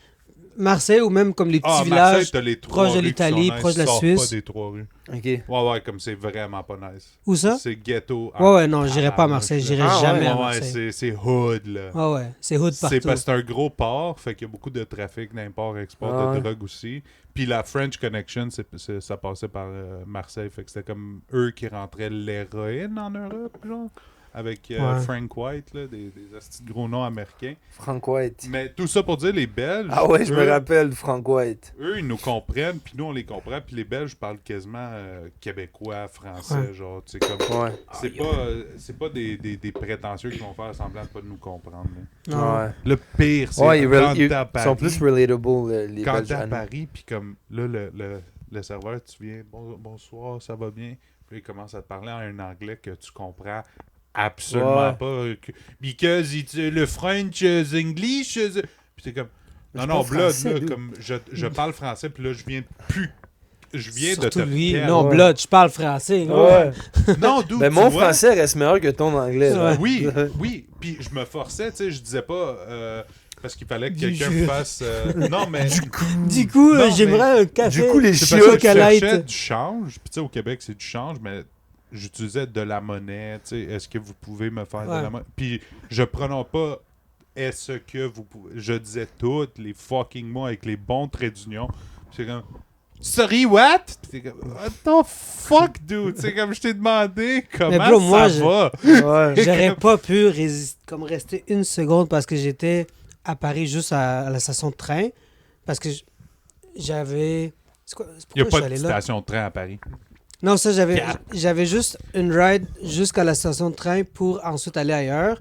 Marseille ou même comme les petits Marseille, villages t'as les 3 proches de rues qui l'Italie, sont nice, proches de la sors Suisse. pas des 3 rues. Ok. Ouais, comme c'est vraiment pas nice. Où ça? C'est ghetto. Ouais, non, j'irai pas à Marseille. J'irai Ah, ouais. jamais à Ouais, Marseille. c'est hood, là. Ouais, c'est hood C'est partout. parce que c'est un gros port, fait qu'il y a beaucoup de trafic d'import-export Ah, de ouais. drogue aussi. Puis la French Connection, ça passait par Marseille, fait que c'était comme eux qui rentraient l'héroïne en Europe, genre, avec Ouais. Frank White, là, des astis de gros noms américains. Frank White. Mais tout ça pour dire, les Belges, Ah ouais, je me eux, rappelle de Frank White. eux, ils nous comprennent, puis nous, on les comprend, puis les Belges parlent quasiment québécois, français, Ouais. genre, tu sais, comme... Ouais. C'est pas des prétentieux qui vont faire semblant de pas nous comprendre, là. Non. Ouais. Le pire, c'est Ouais, quand t'es à ils Paris, sont plus relatable, les quand Belges. t'es à à nous. Paris, puis comme là, le serveur, tu viens, bonsoir, ça va bien. Puis il commence à te parler en un anglais que tu comprends absolument Ouais. pas. Because it's le French, English. Puis t'es comme, Mais non, c'est non, pas Blood, français, là, dude. comme je parle français, puis là, je viens de Surtout te lui. perdre. Non, Ouais. Blood, je parle français. là. Ouais. Non, dude, Mais tu mon vois, français reste meilleur que ton anglais. là. Ouais. Oui, oui. Puis je me forçais, tu sais, je disais pas parce qu'il fallait que Du quelqu'un jus. fasse. Non, mais. Du coup, Non, j'aimerais un café. Du coup, les C'est parce que je chocolat. cherchais du change. Puis tu sais, au Québec, c'est du change, mais j'utilisais de la monnaie. Tu sais, est-ce que vous pouvez me faire de Ouais. la monnaie? Puis je prenais pas est-ce que vous pouvez. Je disais toutes les fucking mots avec les bons traits d'union. Puis c'est comme. Sorry, what? Puis t'es comme, what the fuck, dude? C'est comme je t'ai demandé comment bro, moi, ça va. Ouais. J'aurais pas pu comme rester une seconde parce que j'étais à Paris juste à la station de train. Parce que j'avais. C'est quoi? C'est Il n'y a pourquoi pas je de suis allé là? station de train à Paris. Non, ça, Cap. j'avais juste une ride jusqu'à la station de train pour ensuite aller ailleurs.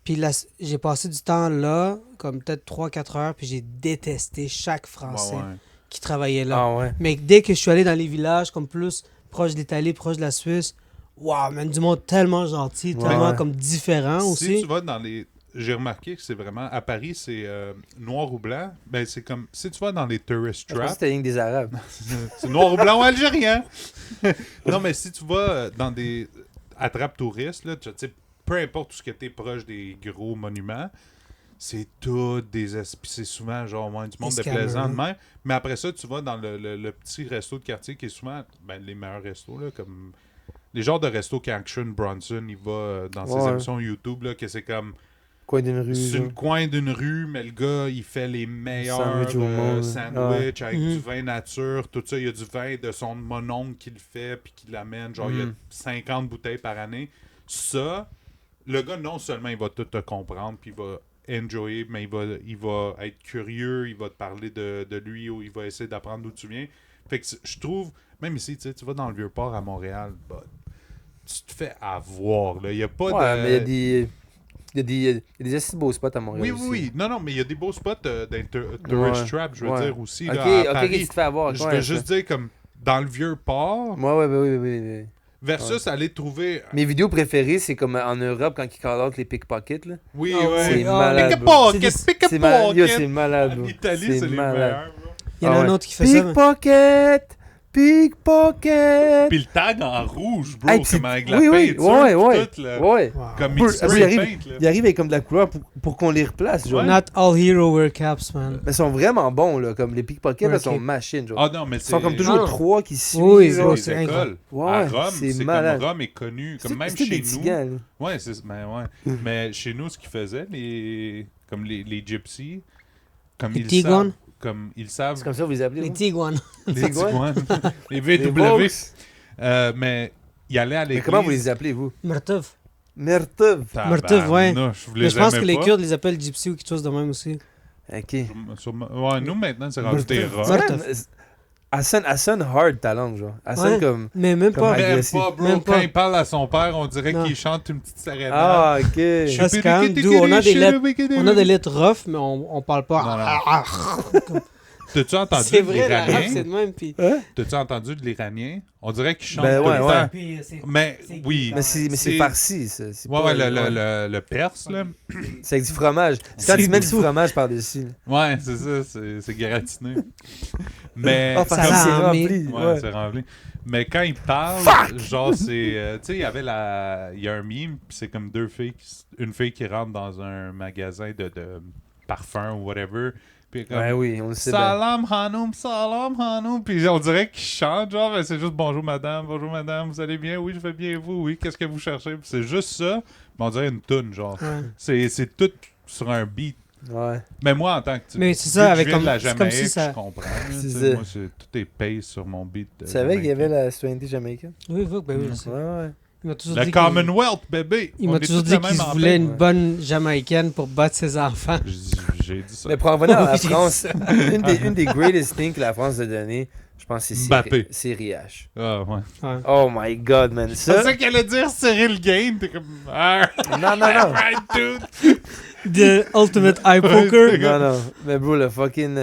Puis là, j'ai passé du temps là, comme peut-être 3-4 heures, puis j'ai détesté chaque Français Ouais, ouais. qui travaillait là. Ah ouais. Mais dès que je suis allé dans les villages, comme plus proche de l'Italie, proche de la Suisse, waouh, man, du monde tellement gentil, Ouais. tellement Ouais. comme différent Si aussi. tu vas dans les. J'ai remarqué que c'est vraiment. À Paris, c'est noir ou blanc. Ben, c'est comme. Si tu vas dans les tourist Je pense que traps, c'était ligne des Arabes. c'est noir ou blanc ou algérien. Non, mais si tu vas dans des attrapes touristes, là, tu sais, peu importe où ce que t'es proche des gros monuments, c'est tout des puis c'est souvent genre ouais, du monde Des déplaisant de scammers. même. Mais après ça, tu vas dans le petit resto de quartier qui est souvent les meilleurs restos, là, comme les genres de restos qu'Action Bronson il va dans ses Ouais. émissions YouTube, là, que c'est comme Coin d'une rue. sur genre. le coin d'une rue, mais le gars, il fait les meilleurs Sandwich au monde. sandwichs avec Mhm. du vin nature, tout ça. Il y a du vin de son mononcle qui le fait puis qui l'amène. Genre, il y a 50 bouteilles par année. Ça, le gars, non seulement il va tout te comprendre puis il va enjoyer, mais il va être curieux, il va te parler de lui ou il va essayer d'apprendre d'où tu viens. Fait que je trouve, même ici, tu sais, tu vas dans le Vieux-Port à Montréal, bah, tu te fais avoir. Là. Il n'y a pas Ouais, de... mais il y a des assez beaux spots à Montréal. Oui, aussi. oui, oui. Non, non, mais il y a des beaux spots tourist Ouais. trap, je veux Ouais. dire aussi. Ok, Là, à ok, Paris. qu'est-ce que tu fais avoir? Je Ouais, veux juste dire, comme dans le vieux port, Ouais, ouais, oui, oui, oui. versus aller trouver. Mes vidéos préférées, c'est comme en Europe quand ils call out les pickpockets. Là. Oui, Ah, ouais. C'est ah, malade. Pick a bro. pocket, C'est pick a C'est malade. Yo, pocket. c'est malade, En bro. Italie, c'est les malade. meilleurs, bro. Il y en a Ah un ouais. autre qui fait ça. mais- Pickpocket! Pickpocket! Puis le tag en rouge, bro, Hey, puis comme avec la oui, oui, peinture. ouais, puis ouais. tout, là. Ouais. Wow. Comme Bro, il spray il arrive- paint, là. Il arrive avec comme de la couleur pour qu'on les replace, genre. Ouais. Not all hero wear caps, man. Mais ils sont vraiment bons, là. Comme les pickpockets, là, Ok. sont machines, genre. Ah non, mais Ils c'est... sont comme toujours Ah. trois qui suivent. Oui, genre. bro, les c'est écoles. Ouais, à Rome, c'est c'est malade. comme Rome est connu. Comme même C'était chez des petits nous. gars, là. Ouais, mais chez nous, ce qu'ils faisaient, comme les gypsies, comme Les ils Tiguan? savent, comme ils savent, C'est comme ça que vous les appelez, Les vous? Tiguan. les Tiguan? Tiguan, les Les VW, Volks? mais ils allaient à Mais l'église. comment vous les appelez, vous? Mertev. Mertev. Mertev, ouais. Tabarnouche, vous Mais je pense aimez que les pas? Kurdes les appellent gypsy ou quelque chose de même aussi. Ok. Ouais, nous maintenant, c'est rendu des Mertev. rats. Mertev. Ouais, elle sonne hard, ta langue, genre. Elle sonne Ouais. comme... Mais même Comme pas. avec- Même agressif. pas, bro. Même Quand pas. il parle à son père, on dirait Non. qu'il chante une petite sérénade. Ah, ok. Ça, c'est quand même doux. On a des lettres rough, mais on parle pas. Non, non. T'as-tu entendu C'est de vrai, l'arabe, c'est l'Iranien? de même. Puis... T'as-tu entendu de l'Iranien? On dirait qu'il chante Ben tout ouais, le ouais. temps. Puis, Mais oui. Mais c'est farci, ça. C'est Ouais, pas- ouais, le perse, là. C'est avec du fromage. C'est quand C'est tu mets du tout. fromage par-dessus. Ouais, c'est ça, c'est gratiné. Mais Oh, c'est farci, Ça c'est rend rempli. Ouais, Ouais. c'est rempli. Mais quand il parle, genre, c'est. Tu sais, il y avait il y a un meme, puis c'est comme deux filles. Une fille qui rentre dans un magasin de parfum ou whatever. Puis comme, Ouais, oui, on le sait bien. salam hanoum. Puis on dirait qu'il chante, genre, mais c'est juste bonjour madame, vous allez bien? Oui, je vais bien, vous, oui, qu'est-ce que vous cherchez? Puis c'est juste ça, mais on dirait une toune, genre. Ouais. C'est tout sur un beat. Ouais. Mais moi, en tant que. Mais c'est vu ça, que avec je viens de comme- la c'est comme Jamaïque, si ça- je comprends. là, C'est tu sais, ça. moi, tout est pace sur mon beat. Tu savais qu'il y avait la citoyenneté jamaïcaine? Oui, ben oui, je sais. Ouais, ouais. Il m'a toujours Le dit Commonwealth, bébé! il On m'a est toujours tous dit le qu'il même se en voulait paix. une bonne Jamaïcaine pour battre ses enfants. J'ai dit ça. Mais pour en revenir à la Oui, France, une des greatest things que la France a donné, je pense que c'est Mbappé. Siri H. Ah, ouais. Ouais. Oh my god, man. C'est Ça... ça qu'elle allait dire Cyril Game. T'es comme. Ah, Non, non, non. right, dude. The Ultimate Eye Poker. Non, non. Mais bro, le fucking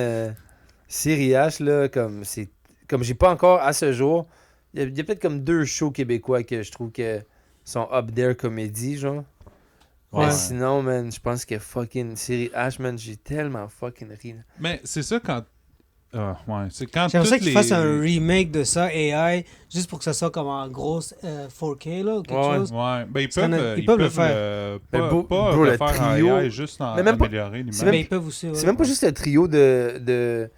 Siri H, là, comme c'est. Comme j'ai pas encore à ce jour. Il y a peut-être comme 2 shows québécois que je trouve que sont up there comédie, genre. Ouais. Mais sinon, man, je pense que fucking Siri H, man, j'ai tellement fucking ri. Là. Mais c'est ça quand. Ah, ouais. C'est quand J'aimerais ça toutes qu'ils les... fassent un remake de ça, AI, juste pour que ça soit comme en grosse 4K, là, ou quelque Ouais. chose. Ouais, ben Parce qu'on a- ils ils peuvent le peuvent faire. pas, Mais bro, pas bro, le le faire trio- en AI, juste en Mais même pas- améliorer l'image. c'est même- Mais ils peuvent aussi, ouais. C'est même pas juste le trio de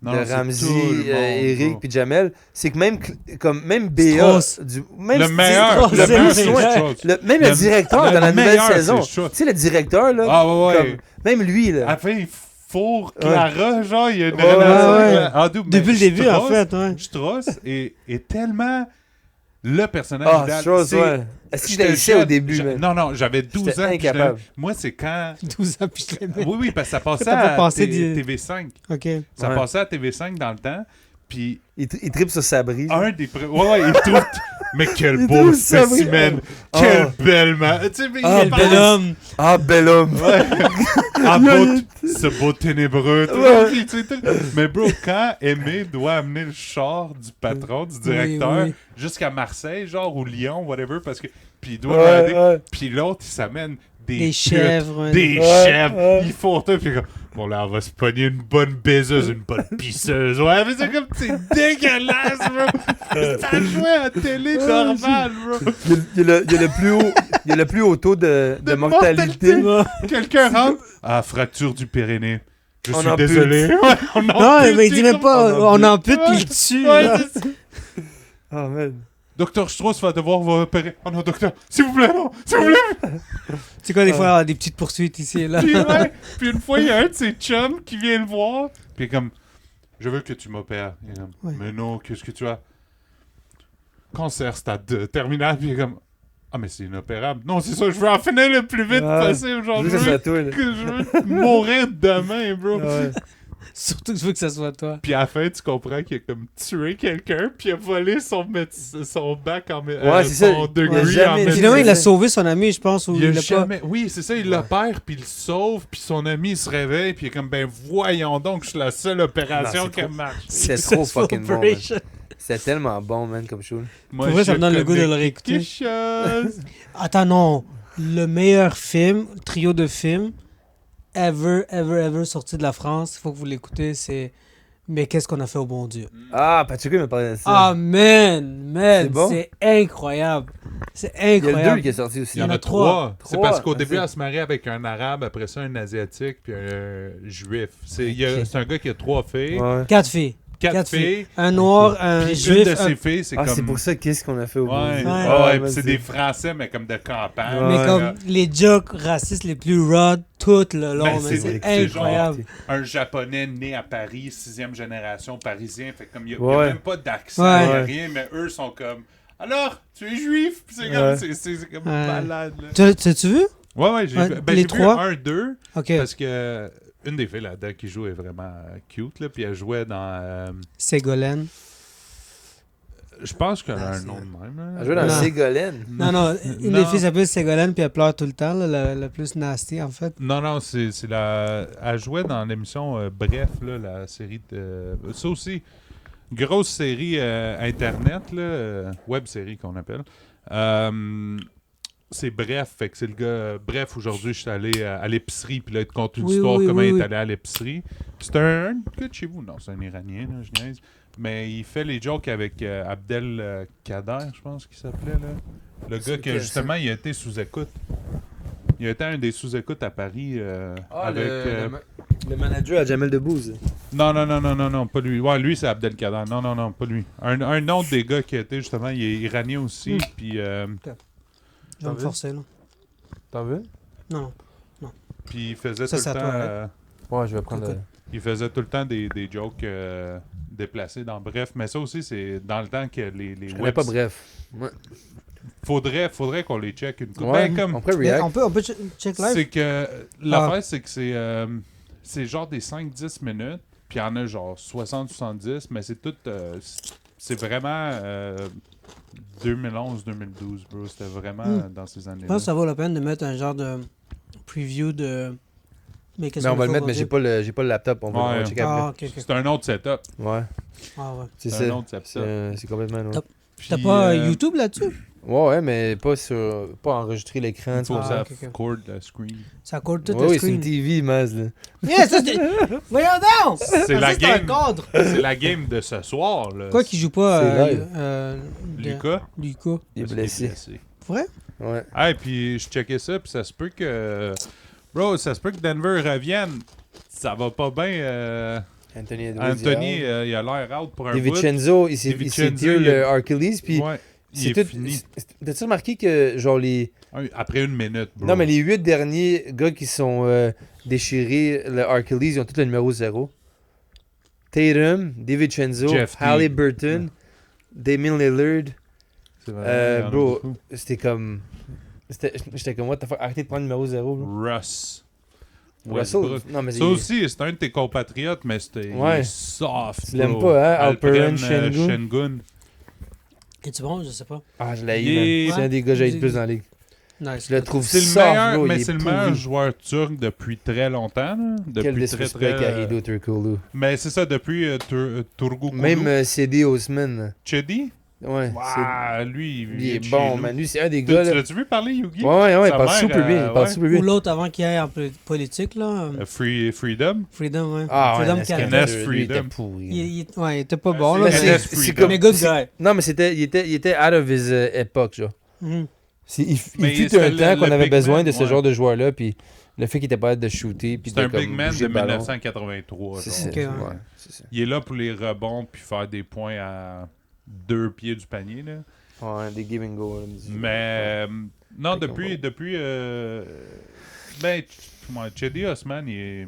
Non, c'est Ramsey, tout le monde, Eric bro. puis Jamel. C'est que même BA, Strauss. même Le meilleur, Strauss, le c'est meilleur, vrai. c'est Ouais. Strauss. même le directeur le dans la nouvelle meilleur, saison. c'est Tu Strauss. sais, le directeur, là, Ah, ouais, ouais. comme- même lui, là. À la fin, il fourre Clara, genre, il y a une Ouais, relation. ouais, avec- Ah, dude, mais Depuis le début, en Strauss- fait, ouais. Strauss est tellement le personnage Ah, idéal. Strauss, C'est- ouais. Est-ce que je j'étais l'haïssais au jeune, début, man? Non, non, j'avais 12 J'étais ans. puis incapable. moi, c'est quand... 12 ans, puis je l'aimais. Oui, oui, parce que ça passait T'as pas à pensé du- TV5. Ok. Ça Ouais. passait à TV5 dans le temps. Puis Il tripe sur Sabri. un des... Ouais, il trouve... Mais quel Il beau trouve ça, oui. spécimen! Oh. Quel belle man! Tu sais, mais Ah, il Quel parle- bel homme! Ah, bel homme. Ah, ce beau ténébreux. tu Ouais. sais, tu sais, tout. Mais bro, quand Aimé doit amener le char du patron, du directeur, oui. jusqu'à Marseille, genre, ou Lyon, whatever, parce que... Puis il doit Ouais, demander... ouais. Puis l'autre, il s'amène des Des putes, chèvres. ouais. des Ouais, chèvres. ouais. Ils font tout, puis comme... Bon, là, on va se pogner une bonne baiseuse, une bonne pisseuse. Ouais, mais c'est comme... C'est dégueulasse, bro! Ça jouait à télé normale, bro! Il y a le plus haut taux de mortalité. Quelqu'un rentre... Ah, fracture du périnée. Je On suis ampute. désolé. Ouais, on Non, ampute, mais il dit c'est même comme- pas, on on ampute Ouais. puis il tue. Ouais, là. c'est ça. Oh, man. Docteur Strauss va devoir vous opérer. Oh non, docteur, s'il vous plaît, non, s'il vous plaît. C'est quoi, des fois, il y a des petites poursuites ici et là. Puis, ouais, puis une fois, il y a un de ses chums qui vient le voir. Puis il est comme, je veux que tu m'opères. Il est comme, Ouais. mais non, qu'est-ce que tu as? Cancer stade terminal. Puis il est comme, ah, mais c'est inopérable. Non, c'est ça, je veux en finir le plus vite Ouais. possible. Genre, Je veux que ça soit toi, là. que je veux mourir demain, bro. Ouais. Surtout que je veux que ça soit toi. Puis à la fin, tu comprends qu'il a comme tué quelqu'un, puis il a volé son bac en Ouais, c'est ça. son Il a degree jamais- en médecine. Finalement, il a sauvé son ami, je pense, ou Il a il l'a pas. jamais... Oui, c'est ça, il l'opère, puis il le sauve, puis son ami il se réveille, puis il est comme, ben voyons donc, je suis la seule opération Non, c'est qui trop- marche. C'est trop Successful fucking bon, man. operation. C'était tellement bon, man, comme show. Moi, Pour vrai, ça je me donne le goût de le connais réécouter. quelque chose. Attends, non. Le meilleur film, trio de films, ever sorti de la France, il faut que vous l'écoutez, c'est Mais qu'est-ce qu'on a fait au bon Dieu? Ah, Pacheco, il m'a parlé de ça. Ah, man, C'est bon? c'est incroyable. C'est il y a le 2 incroyable. qui est sorti aussi. Il y en a trois. 3. C'est Trois, parce qu'au ah, début, c'est- elle se marie avec un arabe, après ça, un asiatique, puis un juif. C'est Ok. c'est un gars qui a 3 filles, Ouais. 4 filles. 4 filles, Un noir, un puis une juif, de un... ses filles, c'est Ah, comme... c'est pour ça qu'est-ce qu'on a fait au Ouais, bon Dieu. ouais, Ouais, puis c'est man, des Français, mais comme de campagne. Mais Ouais. comme les jokes racistes les plus raw tout le long, Ben, man, c'est- c'est c'est genre- incroyable. Un Japonais né à Paris, 6e génération parisien, fait comme il n'y a, Ouais. même pas d'accent, Ouais. il y a Ouais. rien, mais eux sont comme alors, tu es juif, Puis c'est comme, Ouais. c'est comme Ouais. malade. Là. Tu vu? Ouais, j'ai Ouais, vu- les j'ai vu trois? 1, 2, Ok. parce que une des filles là-dedans qui joue est vraiment cute, là, puis elle jouait dans. Ségolène. Je pense qu'elle a Ah, un c'est- nom de même. Là. Elle jouait dans Non. Ségolène. Non, une Non. des filles s'appelle Ségolène, puis elle pleure tout le temps, là, la plus nasty, en fait. Non, c'est la. Elle jouait dans l'émission Bref, là, la série de. Ça aussi, grosse série internet, là, web série qu'on appelle. C'est Bref, fait que c'est le gars. Bref, aujourd'hui, je suis allé à l'épicerie, puis là, il te conte une Oui, histoire oui, comment oui, il oui. est allé à l'épicerie. Puis c'est un gars de chez vous. Non, c'est un Iranien, là, je niaise. Mais il fait les jokes avec Abdel Kader, je pense qu'il s'appelait, là. Le gars qui, lequel, justement, il a été sous-écoute. Il a été un des sous-écoutes à Paris avec... Le manager à Jamel Debbouze. Non, pas lui. Ouais, lui, c'est Abdelkader. Non, pas lui. Un autre des gars qui était, justement, il est iranien aussi, puis... Je vais me forcer, là. T'en veux? Non. Puis il faisait Ça, tout c'est le à temps... toi, Ouais, je vais prendre... Écoute. il faisait tout le temps des jokes déplacés dans Bref. Mais ça aussi, c'est dans le temps que les Je connais pas, bref. Ouais. Faudrait qu'on les check une couple. Ouais, Ben, comme... on peut Mais react. on peut check live. C'est que... L'affaire, c'est que c'est genre des 5-10 minutes, puis il y en a genre 60-70, mais c'est tout... c'est vraiment... 2011-2012, bro. C'était vraiment dans ces Je années-là. pense que ça vaut la peine de mettre un genre de preview de... Mais qu'est-ce Mais on qu'on va le fait mettre, mais aujourd'hui? j'ai pas le laptop. On va, Ouais. on va checker après. Ah, ok. C'est un autre setup. Ouais, Ah, ouais. c'est C'est un ça. autre setup. C'est complètement nouveau. Top. T'as Puis, pas YouTube là-dessus? Ouais, mais pas enregistrer l'écran. Il faut Ah, que ça ok, ok. cord le screen. Ça colle tout Ouais, le oui, c'est une screen. TV, Maz. Là. Yeah, ça, c'est... Voyons donc! C'est la Ça, un game. cadre. C'est la game de ce soir, là. Quoi qu'il joue pas C'est live. Lucas? Il Lucas. est Parce qu'il blessé. Vrai? Ouais. Ah, et puis je checkais ça, puis ça se peut que... Bro, ça se peut que Denver revienne. Ça va pas bien. Anthony Edwards. Anthony, il a l'air out pour un bout. DiVincenzo, il s'est DiVincenzo, tiré il le est- Achilles, puis Ouais, il c'est est tout... fini. T'as-tu remarqué que, genre, les... Après une minute, bro. Non, mais les 8 derniers gars qui sont déchirés le Achilles, ils ont tous le numéro 0. Tatum, DiVincenzo, Jeff Teague. Halliburton, Damian Lillard. C'est vrai, il y en a Bro, beaucoup. c'était comme... J'étais comme, what the fuck, arrêtez de prendre le numéro 0, bro. Russ. Russell, Westbrook. non, mais Ça aussi, c'est un de tes compatriotes, mais c'était il Ouais. est soft. Tu l'aimes bro. pas, hein? Alperen Alperen, Şengün. Şengün. Es-tu bon? Je sais pas. Ah, je l'ai Il eu, est- man. C'est un des gars que j'ai le plus dans la ligue. Nice. Je le trouve C'est le soft, meilleur, bro, mais il est c'est le pourri. meilleur joueur turc depuis très longtemps. Là. Depuis Quel très, disrespect très, à Rido Turkoglu. Mais c'est ça, depuis Turgoglu. Même CD Osman. Chedi? Ouais. Wow, lui, Il est de chez bon, nous. man. Lui, c'est un des Tu gars, là. l'as-tu vu parler, Yugi? Ouais, il Sa parle mère, super bien. Il parle ouais. super Ou bien. l'autre avant qu'il aille en politique, là. Freedom? Freedom, ouais. Ah, ouais, Freedom NS Canada. NS lui, il Freedom. était pourri. Ouais, il était pas bon, c'est là. NS Mais Freedom. comme- mais good c'est- guy. Non, mais il était out of his époque, genre. Mhm. Il Mais fut c'était un temps qu'on le avait big besoin man, de ce ouais. genre de joueur-là, puis le fait qu'il était pas capable de shooter, puis C'est de un big comme, man bouger de le ballon. 1983. C'est genre. ça. Ok, ouais. Ouais, c'est ça. Il est là pour les rebonds puis faire des points à 2 pieds du panier. Là. Ouais, des give and go. là, Mais non, Fait qu'on depuis ben Chedi Osman il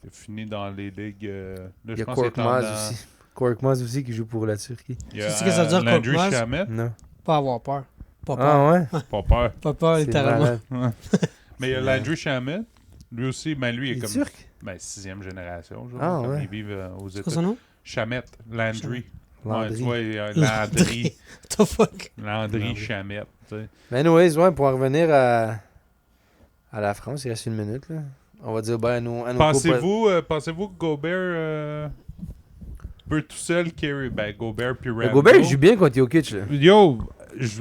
a fini dans les ligues. Là, Il je y a pense qu'il est en- Korkmaz aussi. Korkmaz aussi qui joue pour la Turquie. Il y a C'est ce que ça veut dire, Landry Korkmaz? Shamet. Non. Pas avoir peur. Pas peur. Ah ouais? Pas peur. Pas peur, C'est littéralement. malade. Mais il y a Landry Shamet. Lui aussi, ben lui il est Il est comme turc? 6e génération. Genre, Ah, comme ouais. Ils vivent aux C'est quoi États. son nom? Shamet, Landry. Ouais, Landry. tu vois, il y a Landry. What the fuck? Landry Shamet. Tu sais. Mais anyways, ouais, pour en revenir à la France, il reste une minute, là. On va dire, ben, à nos Pensez-vous que Gobert peut tout seul carry Gobert puis Randle? Gobert, il joue bien contre Jokic, là. Yo,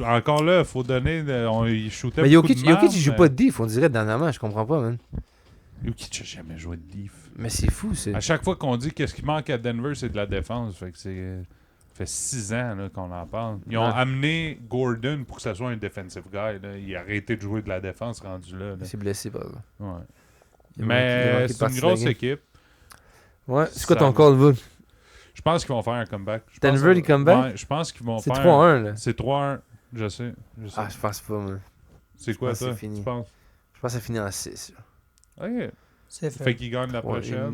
encore là, il faut donner. Il shootait Mais beaucoup Jokic, de marde, il joue mais- pas de diff, on dirait dernièrement, je comprends pas, man. Jokic n'a jamais joué de diff. Mais c'est fou, c'est. À chaque fois qu'on dit qu'est-ce qui manque à Denver, c'est de la défense. Fait que ça fait 6 ans là, qu'on en parle. Ils ont Ouais. amené Gordon pour que ça soit un defensive guy. Là. Il a arrêté de jouer de la défense rendu là. là. Il s'est blessé, par exemple. Ouais. Il a Mais manqué de c'est une partie de grosse la game. équipe. Ouais, c'est quoi Ça ton va. call, Wood? Je pense qu'ils vont faire un comeback. Je Denver, pense- les comebacks? Ouais, je pense qu'ils vont C'est faire. 3-1, là. C'est 3-1. Je sais. Ah, je pense pas, man. C'est quoi pense que ça? c'est fini. Tu penses? Je pense que ça finit en 6. Ok. C'est fait. Fait qu'ils gagnent la Ouais, prochaine.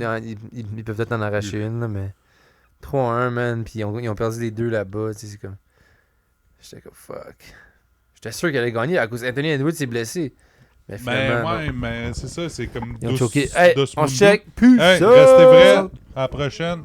ils peuvent peut-être en arracher une, là, mais 3-1, man. Puis ils ont perdu les deux là-bas. Tu sais, c'est comme. J'étais comme fuck. J'étais sûr qu'elle allait gagner à cause Anthony Edwards s'est blessé. Mais finalement. Ben ouais, mais c'est ça, c'est comme Ils ont douce- choqué. Hey, douce on mundo. check. Plus Hey, ça! restez vrais. À la prochaine.